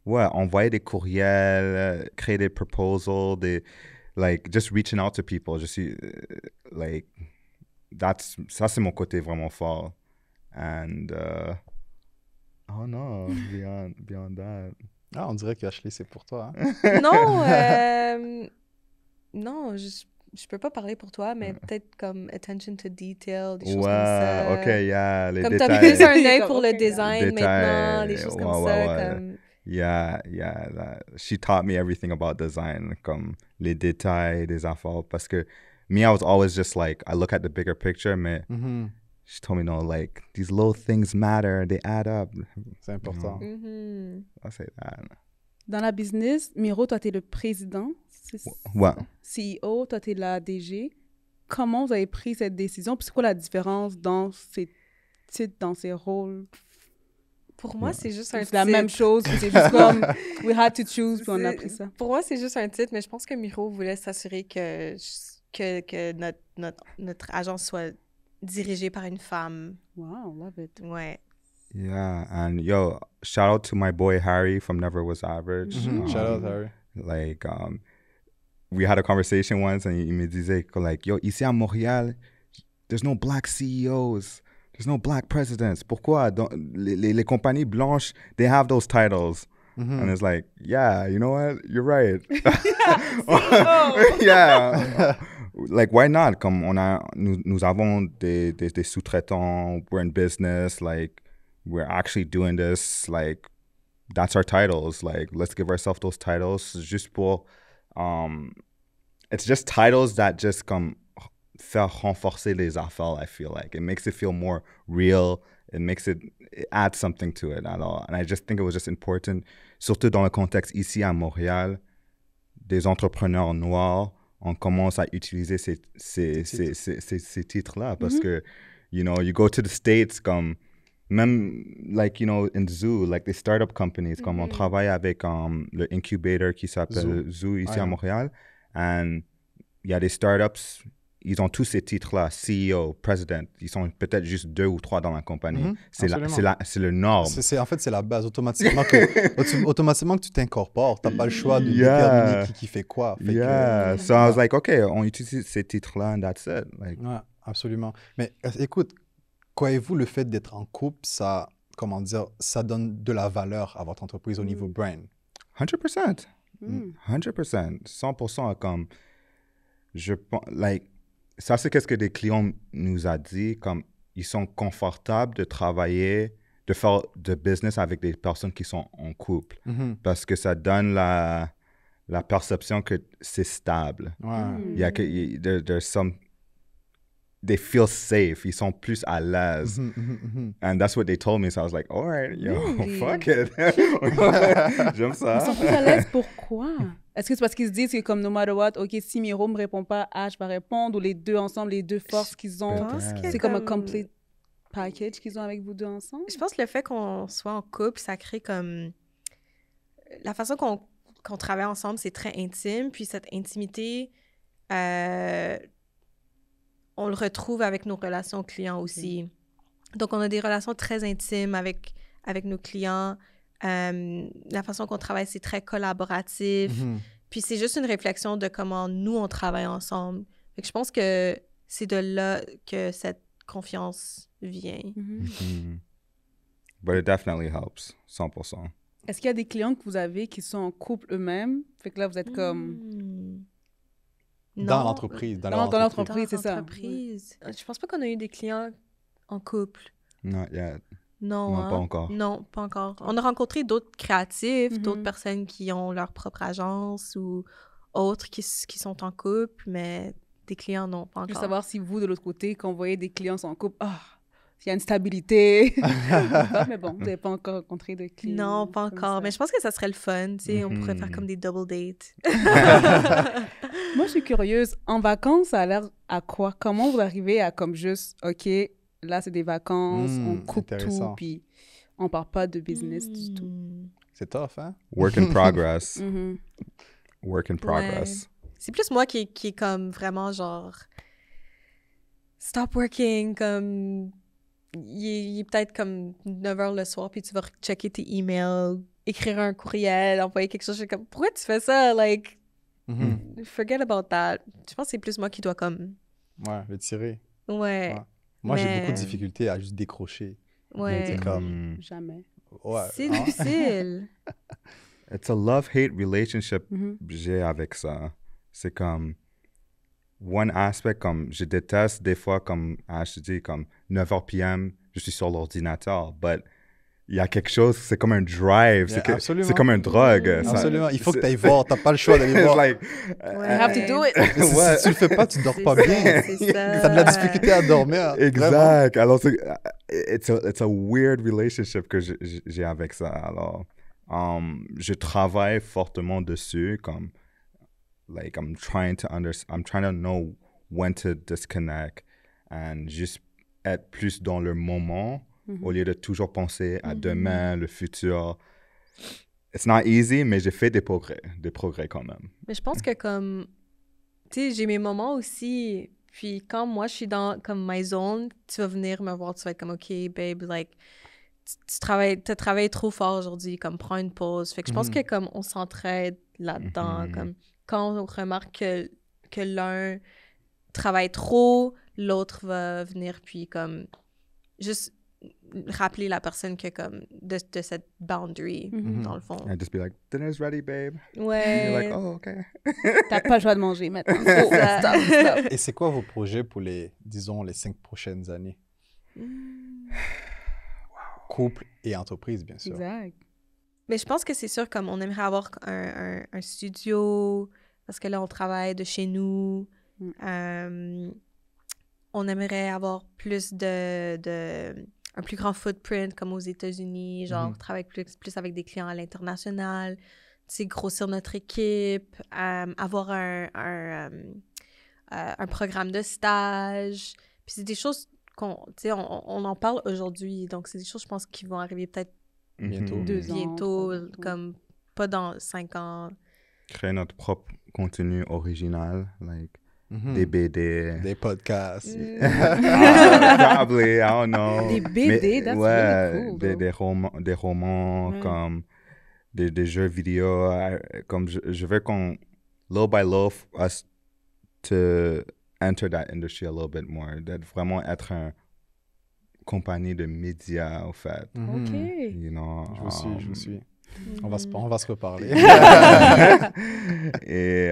envoyer des courriels, créer des proposals, like, just reaching out to people. Je suis, like, ça c'est mon côté vraiment fort. And, oh no, beyond that. Ah, on dirait que Ashley, c'est pour toi. Non, non, je peux pas parler pour toi, mais peut-être comme attention to detail, des choses comme ça. OK, yeah, les comme détails. t'as plus un œil pour le design maintenant, des choses comme ça. Ouais. Comme... Yeah. She taught me everything about design, comme les détails des affaires. Parce que me, I was always just like, I look at the bigger picture, mais she told me, no, like, these little things matter, they add up. C'est important. I'll say that. Dans la business, Miro, toi, tu es le président. Ouais. CEO, toi, tu es la DG. Comment vous avez pris cette décision? Puis c'est quoi la différence dans ces titres, dans ces rôles? Pour moi, c'est juste un C'est titre. la même chose, puis c'est juste comme we had to choose, puis on a pris ça. Pour moi, c'est juste un titre, mais je pense que Miro voulait s'assurer que notre agence soit dirigée par une femme. Wow, love it. Ouais. Yeah, and yo, shout out to my boy Harry from Never Was Average. Shout out, Harry. Like, we had a conversation once, and il me disait, like, yo, ici à Montréal, there's no black CEOs, there's no black presidents. Pourquoi? Les compagnies blanches, they have those titles. And it's like, yeah, you know what? You're right. Yeah. Like, why not? Comme nous avons des sous-traitants, we're in business, like, we're actually doing this, like, that's our titles. Like, let's give ourselves those titles. Just pour, it's just titles that just come faire renforcer les affaires, I feel like. It makes it feel more real. It adds something to it. Alors, and I just think it was just important, surtout dans le contexte ici à Montréal, des entrepreneurs noirs, on commence à utiliser ces titres-là parce que, you know, you go to the States comme, même, like, you know, in Zoo, like the startup companies, comme on travaille avec le incubator qui s'appelle Zoo ici à Montréal, and il y a des startups, ils ont tous ces titres-là, CEO, President, ils sont peut-être juste 2 ou 3 dans la compagnie. C'est le norme. En fait, c'est la base. Automatiquement que tu t'incorpores, tu n'as pas le choix de déterminer qui fait quoi. So I was like, OK, on utilise ces titres-là and that's it. Like, ouais, absolument. Mais écoute, croyez-vous le fait d'être en couple, ça, comment dire, ça donne de la valeur à votre entreprise au niveau brand? 100%. 100%. 100%. Comme, je pense, like, ça, c'est qu'est-ce que des clients nous a dit, comme ils sont confortables de travailler, de faire de business avec des personnes qui sont en couple. Parce que ça donne la perception que c'est stable. Il y a there's some, they feel safe. Ils sont plus à l'aise. And that's what they told me. So I was like, all right, yo, fuck it. J'aime ça. Ils sont plus à l'aise, pourquoi? Est-ce que c'est parce qu'ils se disent que comme no matter what, OK, si Miro me répond pas, Ash va répondre, ou les deux ensemble, les deux forces qu'ils ont, c'est comme un complete package qu'ils ont avec vous deux ensemble? Je pense que le fait qu'on soit en couple, ça crée comme... La façon qu'on travaille ensemble, c'est très intime, puis cette intimité, on le retrouve avec nos relations clients aussi. Donc, on a des relations très intimes avec nos clients. La façon qu'on travaille, c'est très collaboratif. Puis c'est juste une réflexion de comment nous, on travaille ensemble. Fait que je pense que c'est de là que cette confiance vient. But it definitely helps, 100%. Est-ce qu'il y a des clients que vous avez qui sont en couple eux-mêmes? Fait que là, vous êtes comme... Dans l'entreprise. Dans l'entreprise, c'est ça. Je pense pas qu'on a eu des clients en couple. Not yet. Non, pas encore. Non, pas encore. On a rencontré d'autres créatifs, d'autres personnes qui ont leur propre agence ou autres qui sont en couple, mais des clients, non, pas encore. Je veux savoir si vous, de l'autre côté, quand vous voyez des clients sont en couple, il y a une stabilité. Mais bon, vous n'avez pas encore rencontré de clients. Non, pas encore. Mais je pense que ça serait le fun, tu sais, on pourrait faire comme des double dates. Moi, je suis curieuse. En vacances, ça a l'air à quoi? Comment vous arrivez à comme juste, OK, là, c'est des vacances, on coupe tout, puis on parle pas de business du tout. C'est tough, hein? Work in progress. Work in progress. Ouais. C'est plus moi qui est comme vraiment genre stop working, comme il est peut-être comme 9h le soir, puis tu vas checker tes emails, écrire un courriel, envoyer quelque chose. Je suis comme, pourquoi tu fais ça? Like, forget about that. Je pense que c'est plus moi qui dois comme... Ouais, le tirer. Ouais. Moi, j'ai beaucoup de difficultés à juste décrocher. Ouais. C'est comme... Jamais. Ouais. C'est difficile. It's a love-hate relationship j'ai avec ça. C'est comme... One aspect, comme... Je déteste des fois, comme Ash dit, comme 9h p.m., je suis sur l'ordinateur. But il y a quelque chose, c'est comme un drive, Yeah, c'est comme une drogue. Absolument, il faut que tu ailles voir, tu n'as pas le choix d'aller voir. Like, You have to do it. Si tu le fais pas, tu dors pas bien. C'est Tu ça. as de la difficulté à dormir. Exact. Alors, it's a weird relationship que j'ai avec ça. Alors, je travaille fortement dessus, comme, like, I'm trying to know when to disconnect and juste être plus dans le moment au lieu de toujours penser à demain, le futur. It's not easy, mais j'ai fait des progrès quand même. Mais je pense que comme, tu sais, j'ai mes moments aussi. Puis quand moi, je suis dans comme my zone, tu vas venir me voir, tu vas être comme, OK, babe, like, t'as travaillé trop fort aujourd'hui, comme, prends une pause. Fait que je pense que comme, on s'entraide là-dedans. Comme, quand on remarque que l'un travaille trop, l'autre va venir, puis comme, juste rappeler la personne que comme de cette boundary dans le fond. And just be like, dinner's ready, babe. Ouais. You're like, oh, OK. T'as pas le choix de manger maintenant. C'est ça. Stop. Et c'est quoi vos projets pour les 5 prochaines années? Couple et entreprise, bien sûr. Exact. Mais je pense que c'est sûr, comme on aimerait avoir un studio, parce que là, on travaille de chez nous. On aimerait avoir plus un plus grand footprint, comme aux États-Unis, genre travailler plus avec des clients à l'international, tu sais, grossir notre équipe, avoir un programme de stage. Puis c'est des choses tu sais, on en parle aujourd'hui, donc c'est des choses, je pense, qui vont arriver peut-être Bientôt. 2 ans. bientôt, comme pas dans 5 ans. Créer notre propre contenu original, like des BD. Des podcasts. Probably, I don't know. Des BD, that's really cool, des romans, comme des jeux vidéo. Comme je veux qu'on, little by little, us to enter that industry a little bit more. D'être vraiment être une compagnie de médias, au fait. OK. You know, Je vous suis. On va se reparler. Et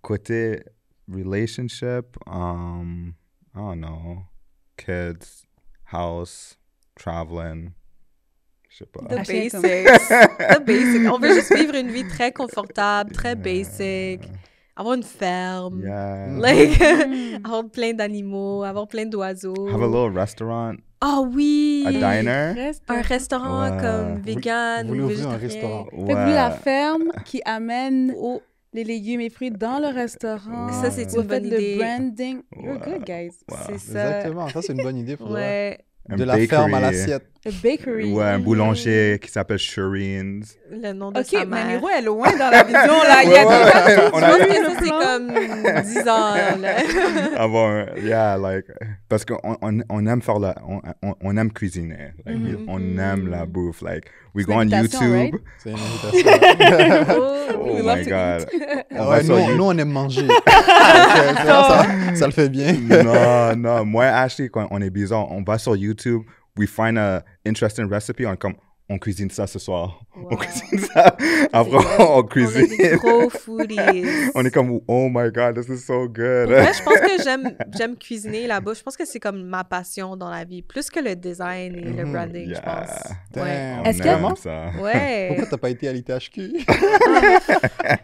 côté relationship, I don't know, kids, house, traveling, je sais pas. The Acheter basics. The basics. On veut juste vivre une vie très confortable, très basic. Avoir une ferme. Yeah. Like, avoir plein d'animaux, avoir plein d'oiseaux. Have a little restaurant, Ah oui! a diner. Un restaurant Ouais. comme vegan Vous voulez ou ouvrir un végétarien. restaurant. Fait que vous, la ferme qui amène les légumes et fruits dans le restaurant. Ça, c'est Vous une bonne faites idée. le branding. You're Ouais. good, guys. C'est ça. Exactement, ça c'est une bonne idée pour vrai. Ouais. Un De la ferme à l'assiette. A bakery. Ouais, un boulanger qui s'appelle Shireen's. Le nom de OK, sa mais mère. Miro est loin dans la vision, là. Il y a Ouais, des ouais. Je pense que ça, c'est comme 10 ans, là. Avoir, yeah, like, parce qu'on aime faire on aime cuisiner. Like, on aime la bouffe. Like, we C'est go on une invitation, YouTube. right? C'est une invitation. Oh We love my to God. On Ouais, va sur nous, on aime manger. ça le fait bien. non, moi et Ashley, quand on est bizarre, on va sur YouTube, we find a interesting recipe, on cuisine ça ce soir. Wow. On cuisine ça. Après, on On est cuisine. des gros foodies. On est comme, oh my God, this is so good. Pour vrai, je pense que j'aime cuisiner la bouffe. Je pense que c'est comme ma passion dans la vie, plus que le design et le branding, je pense. Ouais. Damn. Est-ce que- aime ça. Ouais. Pourquoi t'as pas été à l'ITHQ?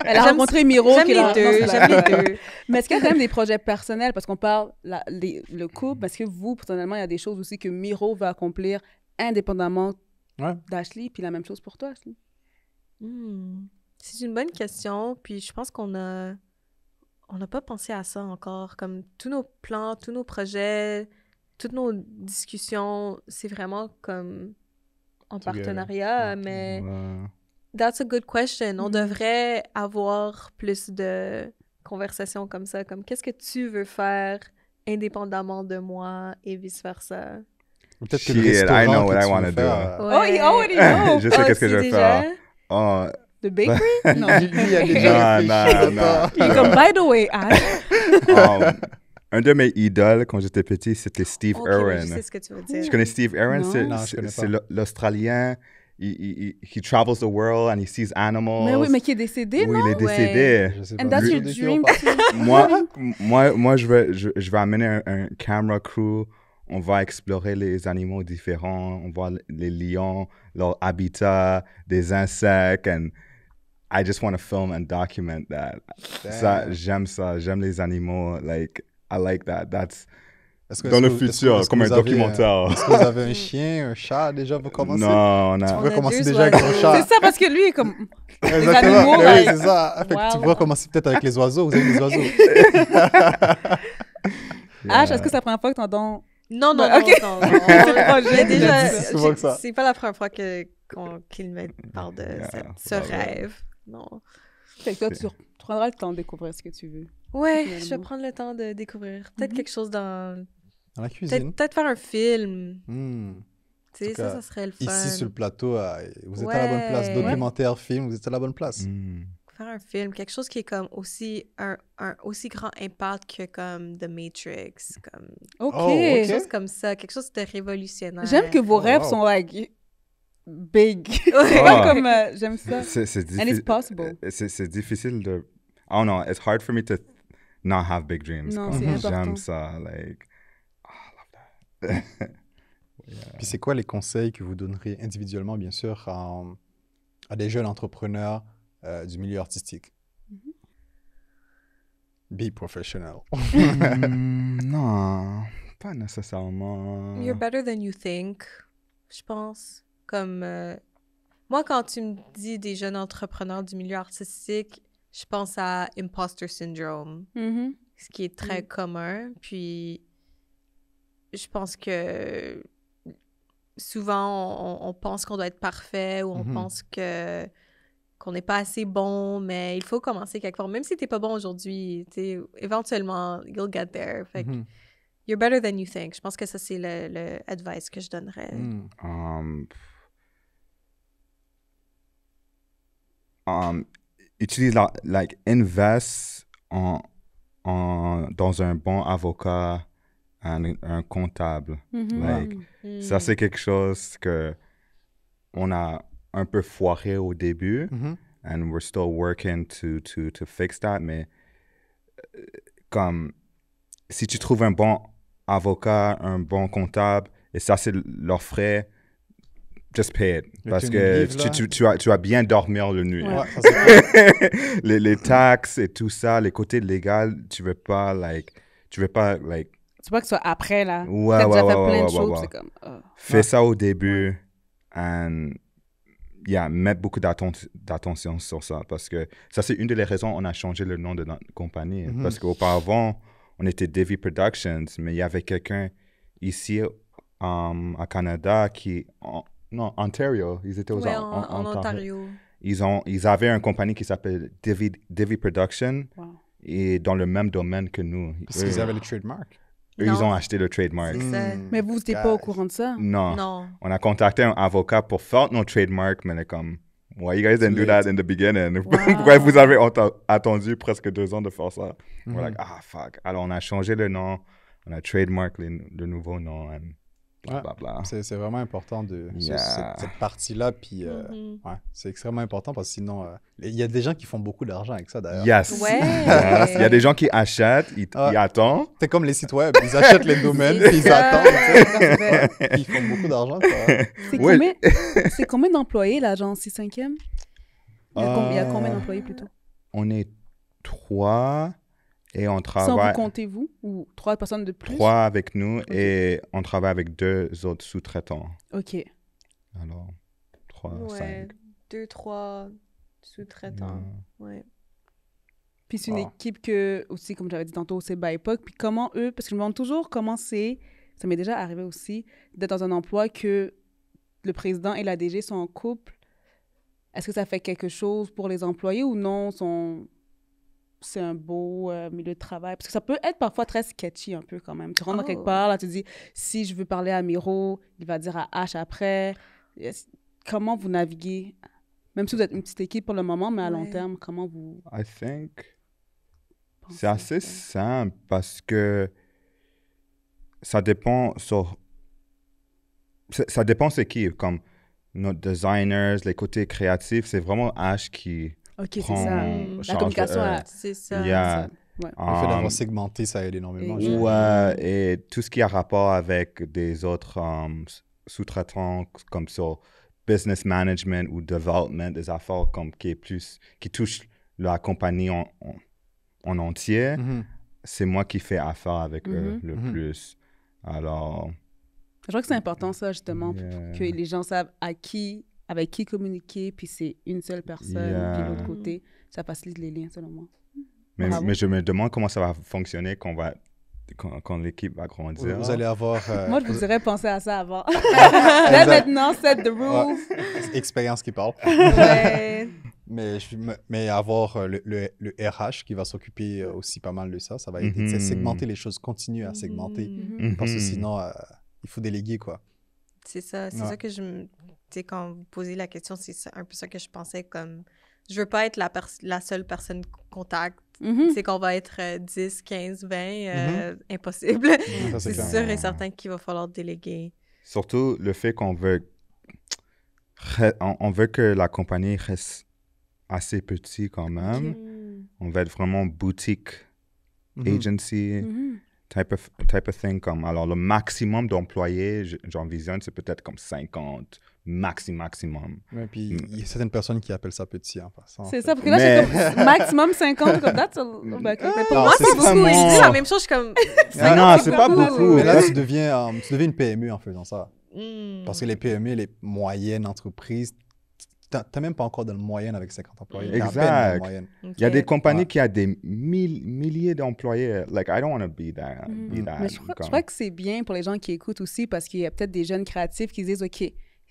Elle a J'aime- rencontré Miro. J'aime qui est les dans- deux, dans ce j'aime les live. deux. Mais est-ce qu'il y a quand même des projets personnels? Parce qu'on parle le couple. Est-ce que vous, personnellement, il y a des choses aussi que Miro va accomplir indépendamment Ouais. d'Ashley? Puis la même chose pour toi, Ashley? C'est une bonne question. Puis je pense qu'on n'a pas pensé à ça encore. Comme tous nos plans, tous nos projets, toutes nos discussions, c'est vraiment comme en Together. partenariat. Mais Ouais. that's a good question. On devrait avoir plus de conversations comme ça. Comme qu'est-ce que tu veux faire indépendamment de moi et vice-versa. Ou peut-être que Shit, le restaurant I know what que I tu veux wanna do. faire, Oh, he already knows! Je sais qu'est-ce que je vais déjà? faire. Oh, The bakery? Non. Lui, il a déjà non, réfléchi. non. Il est comme, by the way, Ash. Un de mes idoles quand j'étais petit, c'était Steve Ok, Irwin. je sais ce que tu veux dire. Tu connais Steve Irwin? Non. Non, je connais C'est pas. l'Australien. He travels the world and he sees animals. Mais oui, mais qui est décédé, Oui, non? il est décédé. Je sais And pas. that's Lui- your de qui on dream. parle? Moi, je vais amener un camera crew. on va explorer les animaux différents, on voit les lions, leur habitat, des insectes, and I just want to film and document that. Ça, j'aime les animaux, like, I like that. That's dans le futur, comme un documentaire. Est-ce que vous avez un chien, un chat déjà pour commencer? Non, Tu on pourrais a... commencer déjà avec un chat. C'est ça, parce que lui, est comme... Exactement. animaux, Oui, like, c'est ça. Fait que tu pourrais commencer peut-être avec les oiseaux. Vous avez des oiseaux. Ash, est-ce que c'est la première fois que t'entends... Non, Ok. non. J'ai Déjà, C'est souvent que ça. c'est pas la première fois qu'il me parle de ce rêve. Non. Fait que toi, tu prendras le temps de découvrir ce que tu veux. Ouais, Finalement. je vais prendre le temps de découvrir. Peut-être quelque chose dans... Dans la cuisine. Peut-être faire un film. Tu sais, En tout cas, ça serait le fun. Ici, sur le plateau, vous êtes à la bonne place. Documentaire, film, vous êtes à la bonne place. Faire un film, quelque chose qui est comme aussi un aussi grand impact que comme The Matrix, comme OK. quelque chose comme ça, quelque chose de révolutionnaire. J'aime que vos rêves sont, like, big. Ouais. Comme, j'aime ça. C'est And it's possible. C'est difficile de... I don't know, it's hard for me to not have big dreams. Non, Comme c'est important. J'aime ça, like... Oh, I love that. Puis c'est quoi les conseils que vous donneriez individuellement, bien sûr, à des jeunes entrepreneurs du milieu artistique? Be professional. Non, pas nécessairement. You're better than you think, je pense. Comme moi, quand tu me dis des jeunes entrepreneurs du milieu artistique, je pense à imposter syndrome, ce qui est très commun. Puis je pense que souvent, on pense qu'on doit être parfait ou on pense qu'on n'est pas assez bon, mais il faut commencer quelque part. Même si t'es pas bon aujourd'hui, éventuellement, you'll get there. Fait que you're better than you think. Je pense que ça, c'est le advice que je donnerais. Utilise invest dans un bon avocat, un comptable. Ça, c'est quelque chose que on a un peu foiré au début, and we're still working to fix that. Mais comme si tu trouves un bon avocat, un bon comptable, et ça, c'est leurs frais, just pay it. Parce que tu vas bien dormir la nuit. Ouais, ça, c'est les taxes et tout ça, les côtés légaux, tu veux pas, Tu veux pas que ce soit après, là. Ouais, T'as déjà ouais, fait ouais, plein ouais, de choses, ouais. c'est comme... Fais ça au début, and mettre beaucoup d'attention sur ça, parce que ça, c'est une des raisons on a changé le nom de notre compagnie. Parce qu'auparavant, on était Divi Productions, mais il y avait quelqu'un ici à Canada non, Ontario. Ils étaient en Ontario. Ils avaient une compagnie qui s'appelle Divi Production, et dans le même domaine que nous. parce qu'ils avaient le trademark. Eux, ils ont acheté le trademark. C'est ça. Mais vous n'étiez pas au courant de ça? Non. On a contacté un avocat pour faire nos trademarks, mais on est comme, why you guys didn't do that in the beginning? Pourquoi vous avez attendu presque 2 ans de faire ça? We're like, fuck. Alors, on a changé le nom, on a trademark le nouveau nom, and blablabla. C'est vraiment important cette partie-là. Puis, c'est extrêmement important parce que sinon, il y a des gens qui font beaucoup d'argent avec ça d'ailleurs. Yes. Ouais. Yes. Il y a des gens qui achètent, ils attendent. C'est comme les sites web, ils achètent les domaines, puis ils attendent. Puis ils font beaucoup d'argent. C'est combien d'employés, l'agence 6/5e? Il y a combien d'employés plutôt? On est 3 et on travaille... Sans vous comptez vous? Ou 3 personnes de plus? 3 avec nous et on travaille avec 2 autres sous-traitants. OK. Alors, 3, 5. 2, 3 sous-traitants. Ouais. Puis c'est une équipe que, aussi, comme j'avais dit tantôt, c'est BIPOC. Puis comment eux, parce que je me demande toujours comment c'est, ça m'est déjà arrivé aussi, d'être dans un emploi que le président et la DG sont en couple. Est-ce que ça fait quelque chose pour les employés ou non? C'est un beau milieu de travail. Parce que ça peut être parfois très sketchy un peu quand même. Tu rentres dans quelque part, là, tu dis, si je veux parler à Miro, il va dire à H après. Comment vous naviguez? Même si vous êtes une petite équipe pour le moment, mais à long terme, comment vous... I think c'est assez simple parce que ça dépend ça dépend c'est qui. Comme nos designers, les côtés créatifs, c'est vraiment H qui... OK, c'est ça. La communication, c'est ça. Yeah. Ouais. Le fait d'avoir segmenté, ça aide énormément. Et tout ce qui a rapport avec des autres sous-traitants comme ça, business management ou development, des affaires comme qui touchent la compagnie en entier, c'est moi qui fais affaire avec eux le plus. Alors... Je crois que c'est important, ça, justement, que les gens savent avec qui communiquer, puis c'est une seule personne, puis l'autre côté. Ça facilite les liens, selon moi. Mais je me demande comment ça va fonctionner quand l'équipe va grandir. Vous allez avoir... Moi, je vous aurais pensé à ça avant. Là, maintenant, set the rules. C'est expérience qui parle. Mais avoir le RH qui va s'occuper aussi pas mal de ça, ça va aider. C'est segmenter les choses, continuer à segmenter. Parce que sinon, il faut déléguer, quoi. C'est ça. C'est ça que tu sais, quand vous posez la question, c'est un peu ça que je pensais comme... Je veux pas être la seule personne contact. C'est qu'on va être 10, 15, 20, impossible. C'est sûr et certain qu'il va falloir déléguer. Surtout le fait qu'on veut que la compagnie reste assez petite quand même. On veut être vraiment boutique, agency, type of thing. Alors, le maximum d'employés, j'envisionne, c'est peut-être comme 50, maximum. Ouais, puis il y a certaines personnes qui appellent ça petit en passant. C'est ça, parce que là, c'est comme maximum 50, comme that's a... Mais pour moi, c'est beaucoup. Je dis la même chose, je suis comme... Non, c'est pas beaucoup. Mais là, tu deviens une PME en faisant ça. Parce que les PME, les moyennes entreprises, t'as même pas encore de moyenne avec 50 employés. Exact. Il y a des compagnies qui ont des milliers d'employés. Like, I don't want to be that. Mais je crois que c'est bien pour les gens qui écoutent aussi parce qu'il y a peut-être des jeunes créatifs qui disent, OK,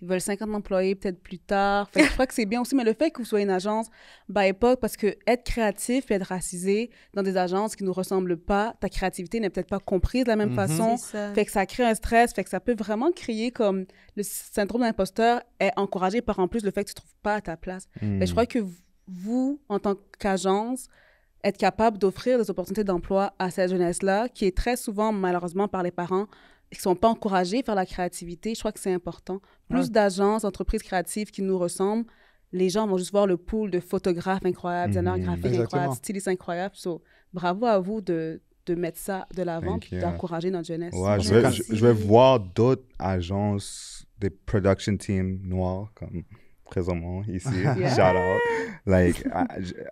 ils veulent 50 employés peut-être plus tard. Fait que je crois que c'est bien aussi. Mais le fait que vous soyez une agence by époque, parce que être créatif et être racisé dans des agences qui ne nous ressemblent pas, ta créativité n'est peut-être pas comprise de la même façon. Fait que ça crée un stress. Fait que ça peut vraiment créer comme le syndrome d'imposteur est encouragé par en plus le fait que tu ne trouves pas à ta place. Fait que je crois que vous, en tant qu'agence, être capable d'offrir des opportunités d'emploi à cette jeunesse-là, qui est très souvent, malheureusement, par les parents, qui ne sont pas encouragés vers la créativité, je crois que c'est important. Plus d'agences, d'entreprises créatives qui nous ressemblent, les gens vont juste voir le pool de photographes incroyables, designers graphiques incroyables, stylistes incroyables. So, bravo à vous de mettre ça de l'avant et d'encourager notre jeunesse. Ouais, je vais voir d'autres agences, des production teams noirs, comme présentement ici. Shout out. Like,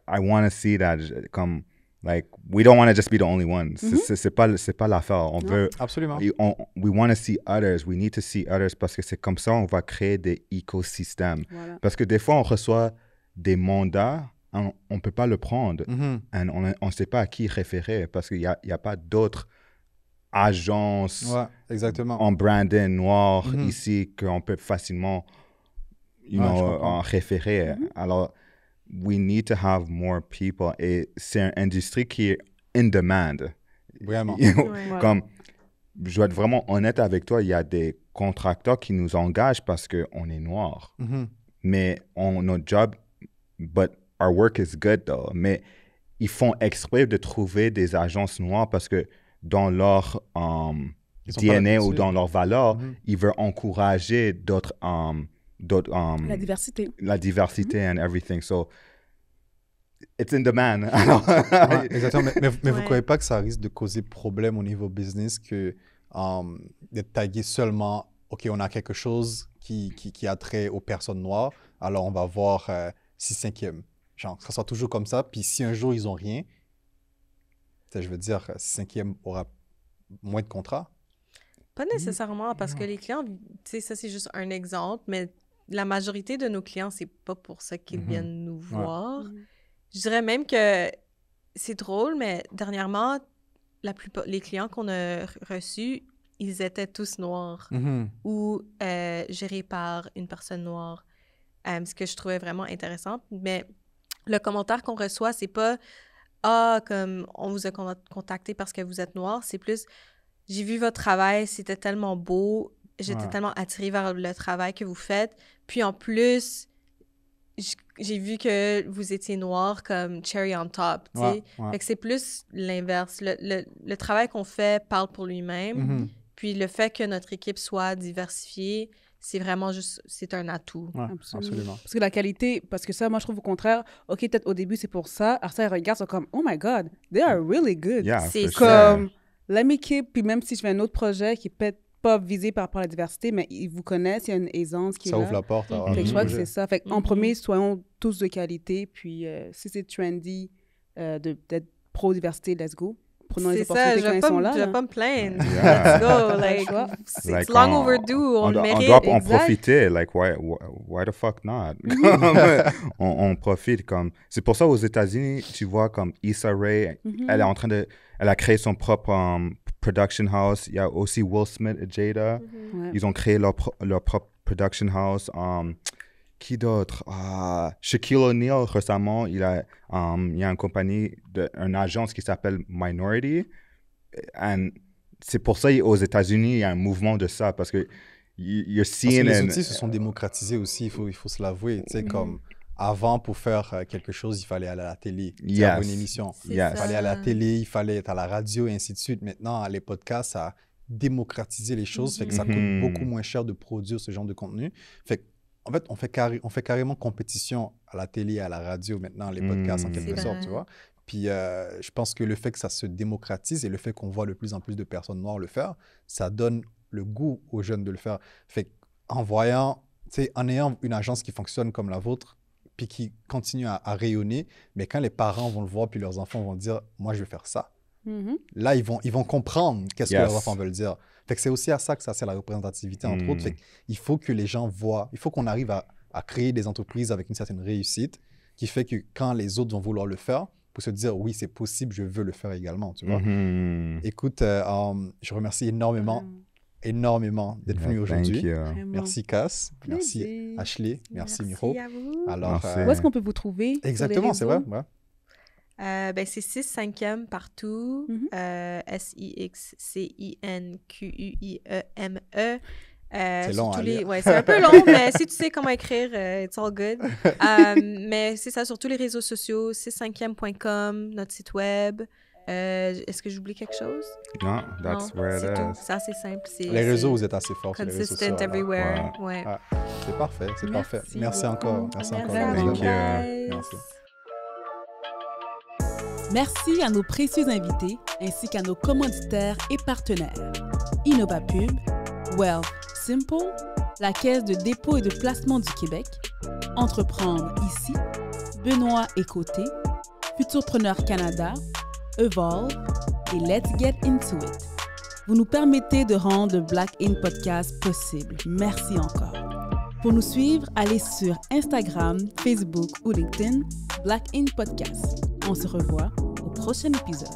I want to see that comme... Like, we don't want to just be the only ones. C'est pas l'affaire. On veut... Absolument. We want to see others. We need to see others parce que c'est comme ça on va créer des écosystèmes. Voilà. Parce que des fois, on reçoit des mandats, on ne peut pas le prendre. Et on ne sait pas à qui référer parce qu'il n'y a pas d'autres agences en branding noir ici qu'on peut facilement en référer. Alors... We need to have more people. Et c'est une industrie qui est in demand. Vraiment. Comme, je vais être vraiment honnête avec toi, il y a des contracteurs qui nous engagent parce qu'on est noirs. Mais notre job, but our work is good though. Mais ils font exprès de trouver des agences noires parce que dans leur DNA ou dans leurs valeurs, ils veulent encourager d'autres... la diversité. La diversité and everything. So, it's in demand. Exactement. Mais vous ne croyez pas que ça risque de causer problème au niveau business que d'être tagué seulement, OK, on a quelque chose qui a trait aux personnes noires, alors on va voir 6/5e. Genre, ça soit toujours comme ça. Puis si un jour, ils n'ont rien, je veux dire, 6/5e aura moins de contrats. Pas nécessairement, parce que les clients, tu sais, ça, c'est juste un exemple, mais la majorité de nos clients, c'est pas pour ça qu'ils viennent nous voir. Je dirais même que c'est drôle, mais dernièrement, les clients qu'on a reçus, ils étaient tous noirs ou gérés par une personne noire, ce que je trouvais vraiment intéressant. Mais le commentaire qu'on reçoit, c'est pas « Ah, comme on vous a contacté parce que vous êtes noir », c'est plus « J'ai vu votre travail, c'était tellement beau. » J'étais tellement attirée vers le travail que vous faites. Puis en plus, j'ai vu que vous étiez noir comme cherry on top. Fait que c'est plus l'inverse. Le travail qu'on fait parle pour lui-même. Puis le fait que notre équipe soit diversifiée, c'est vraiment juste, c'est un atout. Ouais, absolument. Parce que la qualité, parce que ça, moi, je trouve au contraire, OK, peut-être au début, c'est pour ça. Alors ça, ils regardent, ils sont comme, oh my God, they are really good. Yeah, C'est for Comme, sure. let me keep, puis même si je fais un autre projet qui est peut-être pas visé par rapport à la diversité, mais ils vous connaissent, il y a une aisance qui Ça est ouvre là. la porte à Fait que je crois que projet. c'est ça. Fait en premier, soyons tous de qualité, puis si c'est trendy d'être pro-diversité, let's go. Prenons les C'est ça, opportunités je quand vais ils pas, sont me- là. je vais là. pas me plaindre. Yeah. Let's go, like, Like, c'est Like, long overdue, on le on mérite. doit en exact. profiter. Like, why the fuck not? On profite. Comme, c'est pour ça, aux États-Unis, tu vois, comme Issa Rae, elle est en train de... Elle a créé son propre production house. Il y a aussi Will Smith et Jada. Ouais. Ils ont créé leur propre production house. Qui d'autre? Shaquille O'Neal, récemment, il y a une compagnie, une agence qui s'appelle Minority. And c'est pour ça, aux États-Unis, il y a un mouvement de ça, parce que you're Parce que seeing... les outils se sont démocratisés aussi, il faut se l'avouer. Tu sais, comme avant, pour faire quelque chose, il fallait aller à la télé, tu sais, avoir une émission. C'est Yes. Il ça. fallait aller à la télé, il fallait être à la radio et ainsi de suite. Maintenant, les podcasts, ça a démocratisé les choses, fait que ça coûte beaucoup moins cher de produire ce genre de contenu. Fait que, en fait, on fait carrément compétition à la télé et à la radio maintenant, les podcasts en quelque C'est sorte, vrai. tu vois. Puis je pense que le fait que ça se démocratise et le fait qu'on voit de plus en plus de personnes noires le faire, ça donne le goût aux jeunes de le faire. Fait qu'en voyant, tu sais, en ayant une agence qui fonctionne comme la vôtre, puis qui continue à rayonner, mais quand les parents vont le voir, puis leurs enfants vont dire « moi, je vais faire ça », là, ils vont comprendre qu'est-ce que leurs enfants veulent dire. Fait que c'est aussi à ça que ça sert la représentativité, entre autres. Fait qu'il faut que les gens voient, il faut qu'on arrive à créer des entreprises avec une certaine réussite qui fait que quand les autres vont vouloir le faire, pour se dire oui, c'est possible, je veux le faire également, tu vois. Écoute, je remercie énormément d'être venu aujourd'hui. Thank you. Vraiment. Merci Cass, merci Plaisir. Ashley, merci Miro. à vous. Alors, Merci. Où est-ce qu'on peut vous trouver? sur les exactement, c'est vrai. réseaux? Ouais. Ben, c'est 6-5e partout. Mhm. SIXCINQUIEME. C'est long à lire. Ouais, c'est un peu long, mais si tu sais comment écrire, it's all good. Mais c'est ça, sur tous les réseaux sociaux, 6-5e.com, notre site web. Est-ce que j'oublie quelque chose? No, that's Non, where c'est it tout. is. C'est assez simple. Les réseaux, vous êtes assez forts sur les réseaux sociaux. Consistent alors. everywhere. Ouais. Ah, c'est parfait, c'est parfait. Merci beaucoup. encore. Merci encore. à vous, Thank you. guys. Merci. Merci à nos précieux invités ainsi qu'à nos commanditaires et partenaires. InnovaPub, Wealth Simple, la Caisse de dépôt et de placement du Québec, Entreprendre ici, Benoît et Côté, Futurpreneur Canada, Evolve et Let's Get Into It. Vous nous permettez de rendre le Black In Podcast possible. Merci encore. Pour nous suivre, allez sur Instagram, Facebook ou LinkedIn, Black In Podcast. On se revoit au prochain épisode.